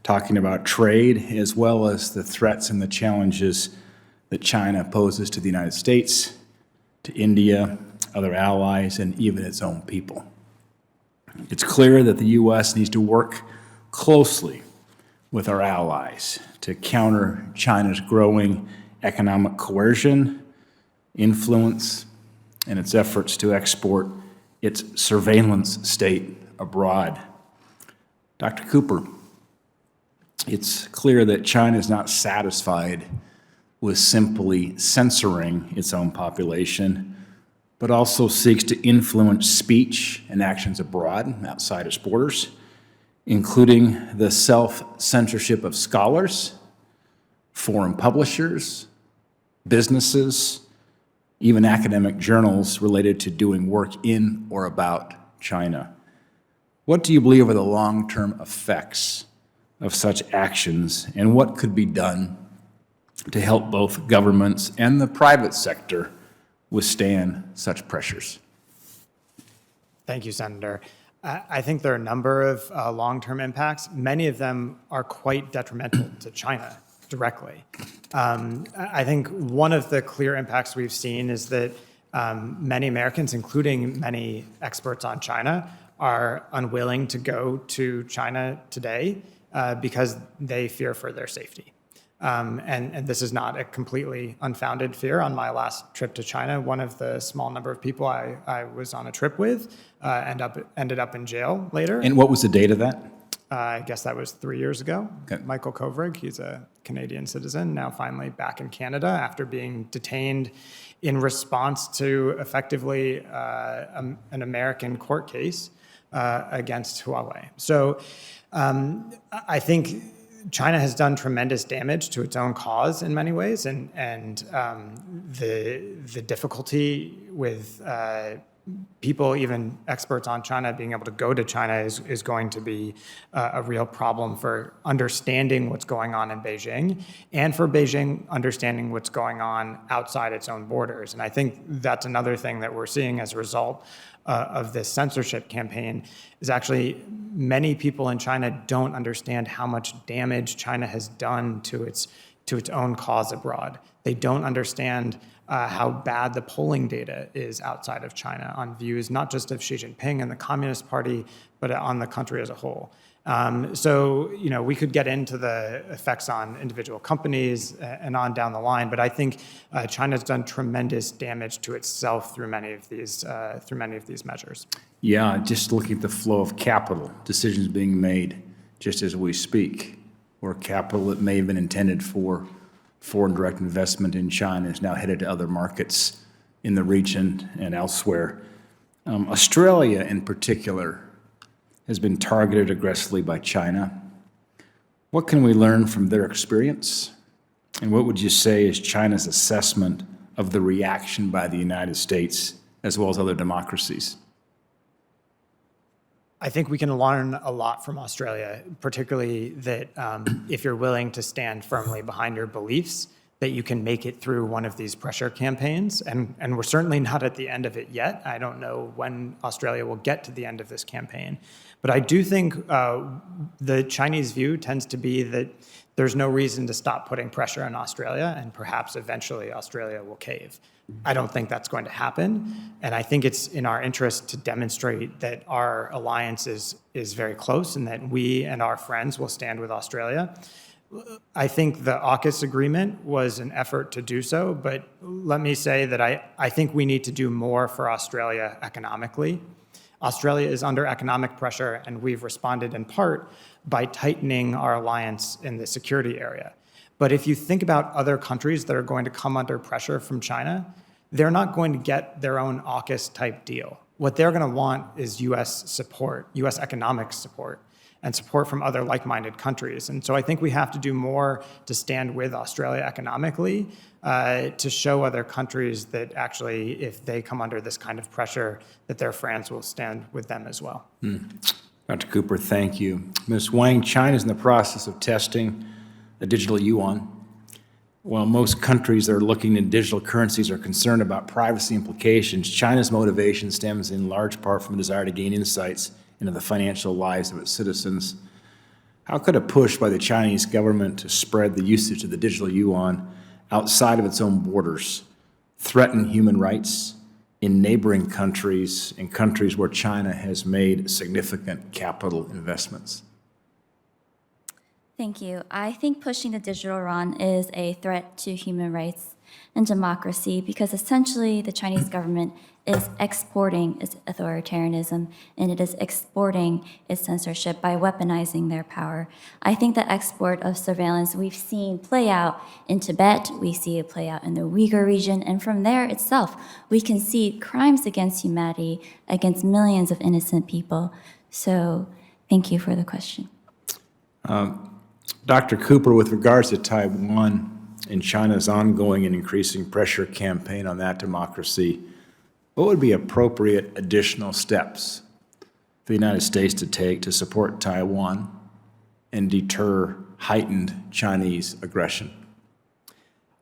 talking about trade as well as the threats and the challenges that China poses to the United States, to India, other allies, and even its own people. It's clear that the U.S. needs to work closely with our allies to counter China's growing economic coercion, influence, and its efforts to export its surveillance state abroad. Dr. Cooper, it's clear that China is not satisfied with simply censoring its own population, but also seeks to influence speech and actions abroad, outside its borders, including the self-censorship of scholars, foreign publishers, businesses, even academic journals related to doing work in or about China. What do you believe are the long-term effects of such actions, and what could be done to help both governments and the private sector withstand such pressures? Thank you, Senator. I think there are a number of long-term impacts. Many of them are quite detrimental to China directly. I think one of the clear impacts we've seen is that many Americans, including many experts on China, are unwilling to go to China today because they fear for their safety. And this is not a completely unfounded fear. On my last trip to China, one of the small number of people I was on a trip with ended up in jail later. And what was the date of that? I guess that was 3 years ago. Okay. Michael Kovrig, he's a Canadian citizen, now finally back in Canada after being detained in response to effectively an American court case against Huawei. So I think China has done tremendous damage to its own cause in many ways, and the difficulty with people, even experts on China, being able to go to China is going to be a real problem for understanding what's going on in Beijing, and for Beijing understanding what's going on outside its own borders. And I think that's another thing that we're seeing as a result of this censorship campaign, is actually many people in China don't understand how much damage China has done to its own cause abroad. They don't understand how bad the polling data is outside of China on views, not just of Xi Jinping and the Communist Party, but on the country as a whole. So, we could get into the effects on individual companies and on down the line, but I think China's done tremendous damage to itself through many of these measures. Yeah, just looking at the flow of capital, decisions being made just as we speak, where capital that may have been intended for foreign direct investment in China is now headed to other markets in the region and elsewhere. Australia, in particular, has been targeted aggressively by China. What can we learn from their experience? And what would you say is China's assessment of the reaction by the United States as well as other democracies? I think we can learn a lot from Australia, particularly that if you're willing to stand firmly behind your beliefs, that you can make it through one of these pressure campaigns. And we're certainly not at the end of it yet. I don't know when Australia will get to the end of this campaign. But I do think the Chinese view tends to be that there's no reason to stop putting pressure on Australia, and perhaps eventually Australia will cave. I don't think that's going to happen, and I think it's in our interest to demonstrate that our alliance is very close and that we and our friends will stand with Australia. I think the AUKUS agreement was an effort to do so, but let me say that I think we need to do more for Australia economically. Australia is under economic pressure, and we've responded in part by tightening our alliance in the security area. But if you think about other countries that are going to come under pressure from China, they're not going to get their own AUKUS-type deal. What they're going to want is U.S. support, U.S. economic support, and support from other like-minded countries. And so I think we have to do more to stand with Australia economically to show other countries that actually, if they come under this kind of pressure, that their friends will stand with them as well. Dr. Cooper, thank you. Ms. Wang, China is in the process of testing the digital yuan. While most countries that are looking at digital currencies are concerned about privacy implications, China's motivation stems in large part from a desire to gain insights into the financial lives of its citizens. How could a push by the Chinese government to spread the usage of the digital yuan outside of its own borders threaten human rights in neighboring countries and countries where China has made significant capital investments? Thank you. I think pushing the digital yuan is a threat to human rights and democracy because essentially the Chinese government is exporting its authoritarianism and it is exporting its censorship by weaponizing their power. I think the export of surveillance we've seen play out in Tibet, we see it play out in the Uyghur region, and from there itself, we can see crimes against humanity, against millions of innocent people. So thank you for the question. Dr. Cooper, with regards to Taiwan and China's ongoing and increasing pressure campaign on that democracy, what would be appropriate additional steps for the United States to take to support Taiwan and deter heightened Chinese aggression?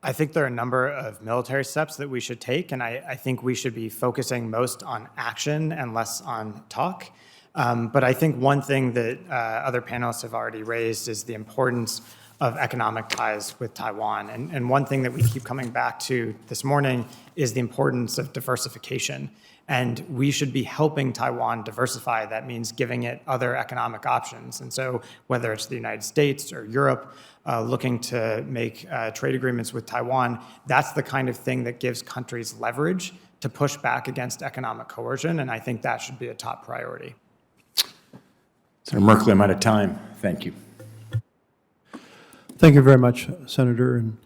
I think there are a number of military steps that we should take, and I think we should be focusing most on action and less on talk. But I think one thing that other panelists have already raised is the importance of economic ties with Taiwan. And one thing that we keep coming back to this morning is the importance of diversification. And we should be helping Taiwan diversify. That means giving it other economic options. And so whether it's the United States or Europe looking to make trade agreements with Taiwan, that's the kind of thing that gives countries leverage to push back against economic coercion. And I think that should be a top priority. Senator Merkley, I'm out of time. Thank you. Thank you very much, Senator. And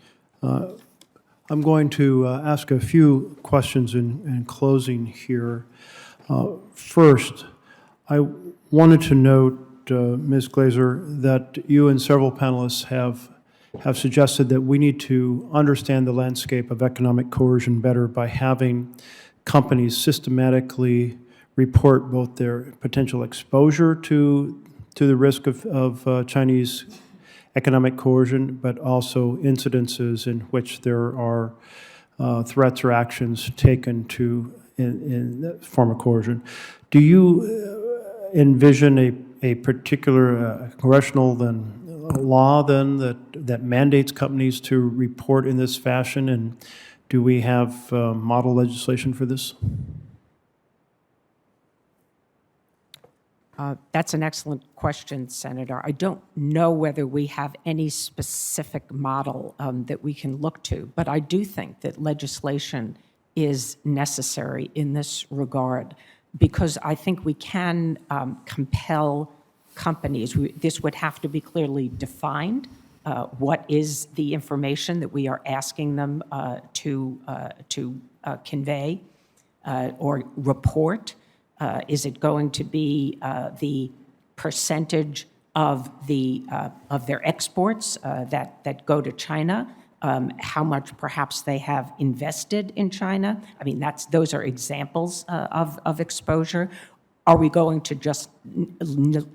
I'm going to ask a few questions in closing here. First, I wanted to note, Ms. Glacier, that you and several panelists have suggested that we need to understand the landscape of economic coercion better by having companies systematically report both their potential exposure to the risk of Chinese economic coercion, but also incidences in which there are threats or actions taken in the form of coercion. Do you envision a particular congressional law then that mandates companies to report in this fashion? And do we have model legislation for this? That's an excellent question, Senator. I don't know whether we have any specific model that we can look to, but I do think that legislation is necessary in this regard because I think we can compel companies. This would have to be clearly defined. What is the information that we are asking them to convey or report? Is it going to be the percentage of their exports that go to China? How much perhaps they have invested in China? I mean, those are examples of exposure. Are we going to just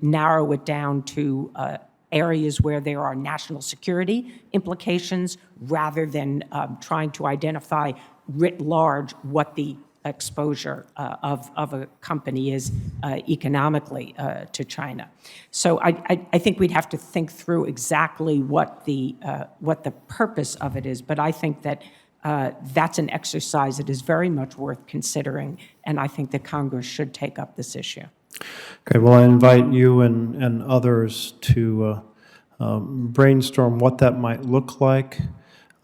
narrow it down to areas where there are national security implications rather than trying to identify writ large what the exposure of a company is economically to China? So I think we'd have to think through exactly what the purpose of it is, but I think that that's an exercise that is very much worth considering, and I think that Congress should take up this issue. Okay, well, I invite you and others to brainstorm what that might look like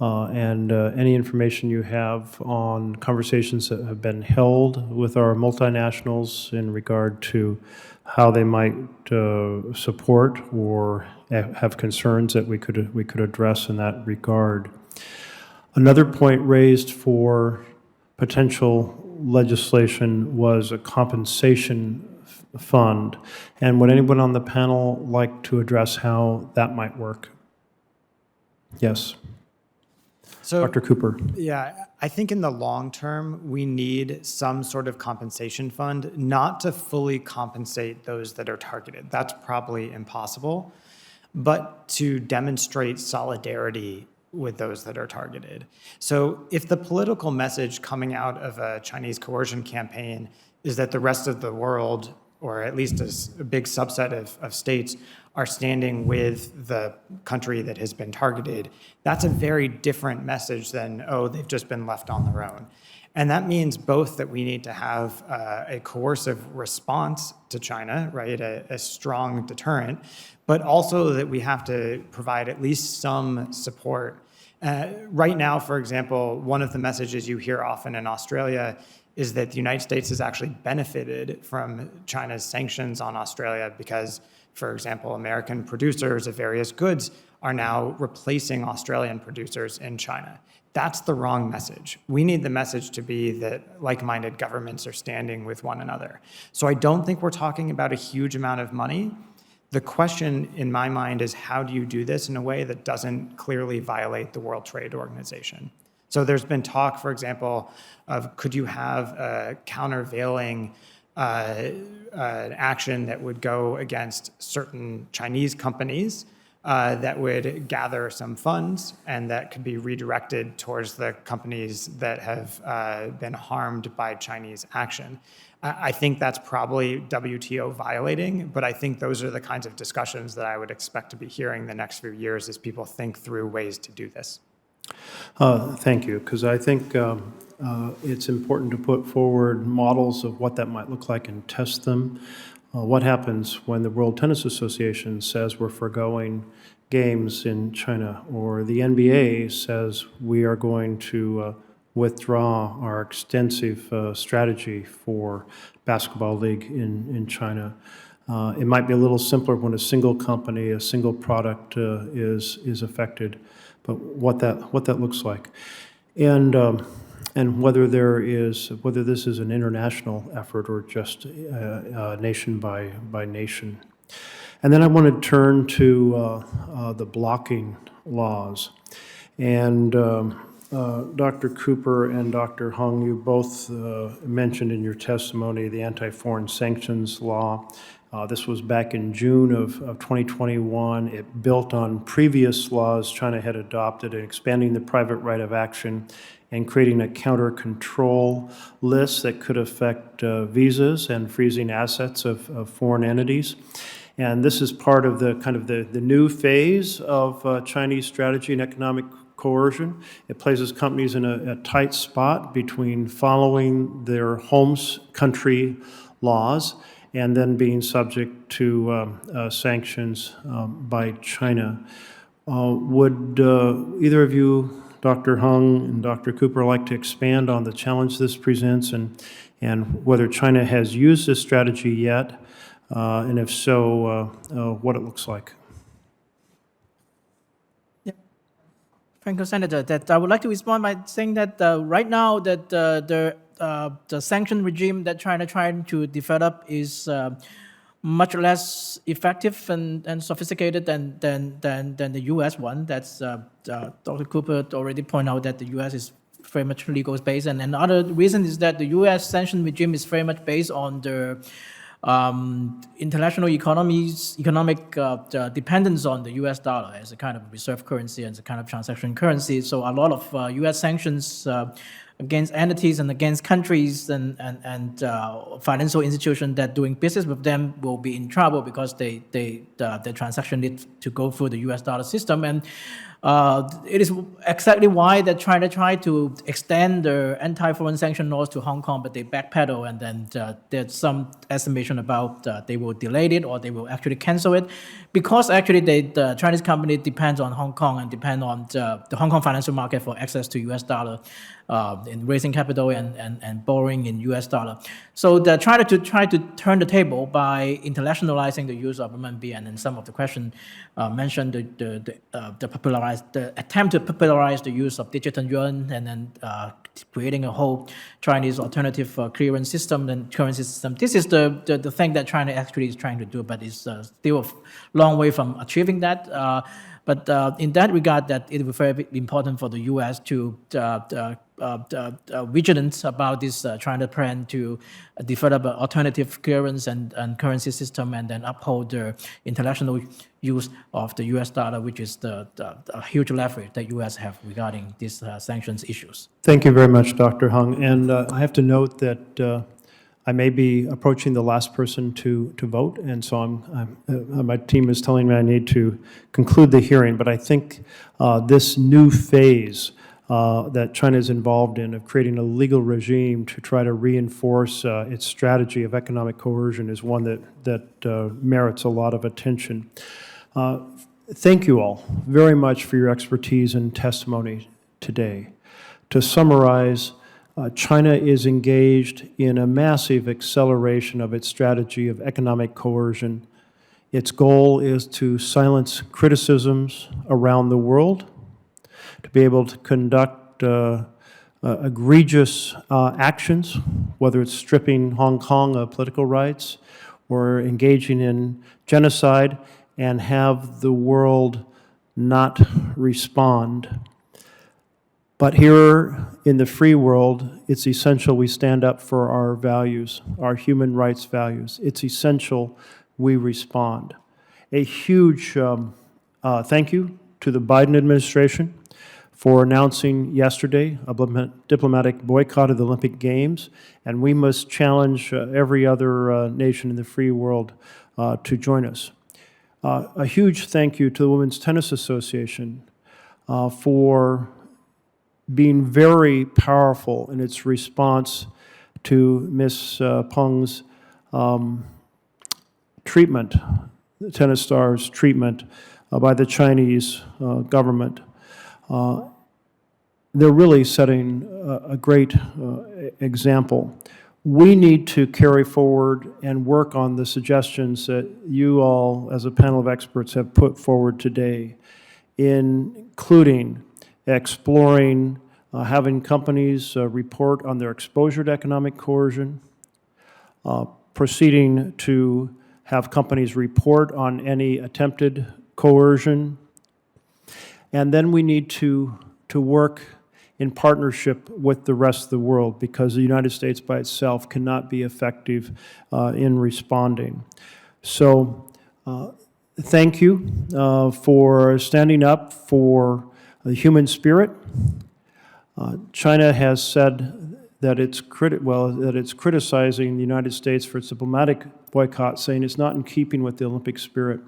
and any information you have on conversations that have been held with our multinationals in regard to how they might support or have concerns that we could address in that regard. Another point raised for potential legislation was a compensation fund. And would anyone on the panel like to address how that might work? Yes. So, Dr. Cooper. Yeah, I think in the long term, we need some sort of compensation fund, not to fully compensate those that are targeted. That's probably impossible, but to demonstrate solidarity with those that are targeted. So if the political message coming out of a Chinese coercion campaign is that the rest of the world, or at least a big subset of states, are standing with the country that has been targeted, that's a very different message than, oh, they've just been left on their own. And that means both that we need to have a coercive response to China, right, a strong deterrent, but also that we have to provide at least some support. Right now, for example, one of the messages you hear often in Australia is that the United States has actually benefited from China's sanctions on Australia because, for example, American producers of various goods are now replacing Australian producers in China. That's the wrong message. We need the message to be that like-minded governments are standing with one another. So I don't think we're talking about a huge amount of money. The question in my mind is, how do you do this in a way that doesn't clearly violate the World Trade Organization? So there's been talk, for example, of could you have a countervailing action that would go against certain Chinese companies that would gather some funds and that could be redirected towards the companies that have been harmed by Chinese action. I think that's probably WTO violating, but I think those are the kinds of discussions that I would expect to be hearing the next few years as people think through ways to do this. Thank you, because I think it's important to put forward models of what that might look like and test them. What happens when the World Tennis Association says we're foregoing games in China, or the NBA says we are going to withdraw our extensive strategy for basketball league in China. It might be a little simpler when a single company, a single product is affected, but what that looks like, and whether this is an international effort or just nation by nation. And then I want to turn to the blocking laws, and Dr. Cooper and Dr. Hung, you both mentioned in your testimony the anti-foreign sanctions law. This was back in June of 2021. It built on previous laws China had adopted, expanding the private right of action and creating a counter control list that could affect visas and freezing assets of foreign entities. And this is part of the kind of the new phase of Chinese strategy and economic coercion. It places companies in a tight spot between following their home country laws and then being subject to sanctions by China. Would either of you, Dr. Hung and Dr. Cooper, like to expand on the challenge this presents and whether China has used this strategy yet, and if so, what it looks like? Thank you, Senator. That I would like to respond by saying that right now that the sanction regime that China trying to develop is much less effective and sophisticated than the U.S. one. That's Dr. Cooper already pointed out that the U.S. is very much legal based, and another reason is that the U.S. sanction regime is very much based on the international economic dependence on the U.S. dollar as a kind of reserve currency and as a kind of transaction currency. So a lot of U.S. sanctions against entities and against countries and financial institutions that doing business with them will be in trouble because the transaction need to go through the U.S. dollar system. And it is exactly why they're trying to extend the anti-foreign sanction laws to Hong Kong, but they backpedal, and then there's some estimation about they will delay it or they will actually cancel it, because actually the Chinese company depends on Hong Kong and depend on the Hong Kong financial market for access to U.S. dollar in raising capital and borrowing in U.S. dollar. So they're trying to turn the table by internationalizing the use of RMB, and in some of the questions mentioned the attempt to popularize the use of digital yuan, and then creating a whole Chinese alternative clearance system and currency system. This is the thing that China actually is trying to do, but it's still a long way from achieving that. But in that regard, that it was very important for the U.S. to vigilant about this China plan to develop an alternative clearance and currency system, and then uphold the international use of the U.S. dollar, which is the huge leverage that U.S. have regarding these sanctions issues. Thank you very much, Dr. Hung. And I have to note that I may be approaching the last person to vote, and so my team is telling me I need to conclude the hearing. But I think this new phase that China is involved in of creating a legal regime to try to reinforce its strategy of economic coercion is one that merits a lot of attention. Thank you all very much for your expertise and testimony today. To summarize, China is engaged in a massive acceleration of its strategy of economic coercion. Its goal is to silence criticisms around the world, to be able to conduct egregious actions, whether it's stripping Hong Kong of political rights or engaging in genocide, and have the world not respond. But here in the free world, it's essential we stand up for our values, our human rights values. It's essential we respond. A huge thank you to the Biden administration for announcing yesterday a diplomatic boycott of the Olympic Games, and we must challenge every other nation in the free world to join us. A huge thank you to the Women's Tennis Association for being very powerful in its response to Ms. Peng's treatment, the tennis star's treatment by the Chinese government. They're really setting a great example. We need to carry forward and work on the suggestions that you all, as a panel of experts, have put forward today, including exploring having companies report on their exposure to economic coercion, proceeding to have companies report on any attempted coercion, and then we need to work in partnership with the rest of the world, because the United States by itself cannot be effective in responding. So thank you for standing up for the human spirit. China has said that it's criticizing the United States for its diplomatic boycott, saying it's not in keeping with the Olympic spirit.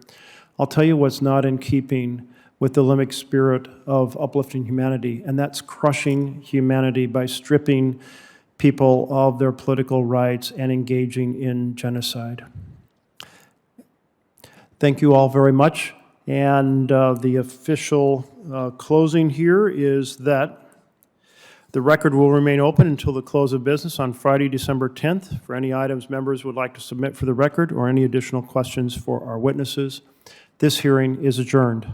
I'll tell you what's not in keeping with the Olympic spirit of uplifting humanity, and that's crushing humanity by stripping people of their political rights and engaging in genocide. Thank you all very much. And the official closing here is that the record will remain open until the close of business on Friday, December 10th, for any items members would like to submit for the record or any additional questions for our witnesses. This hearing is adjourned.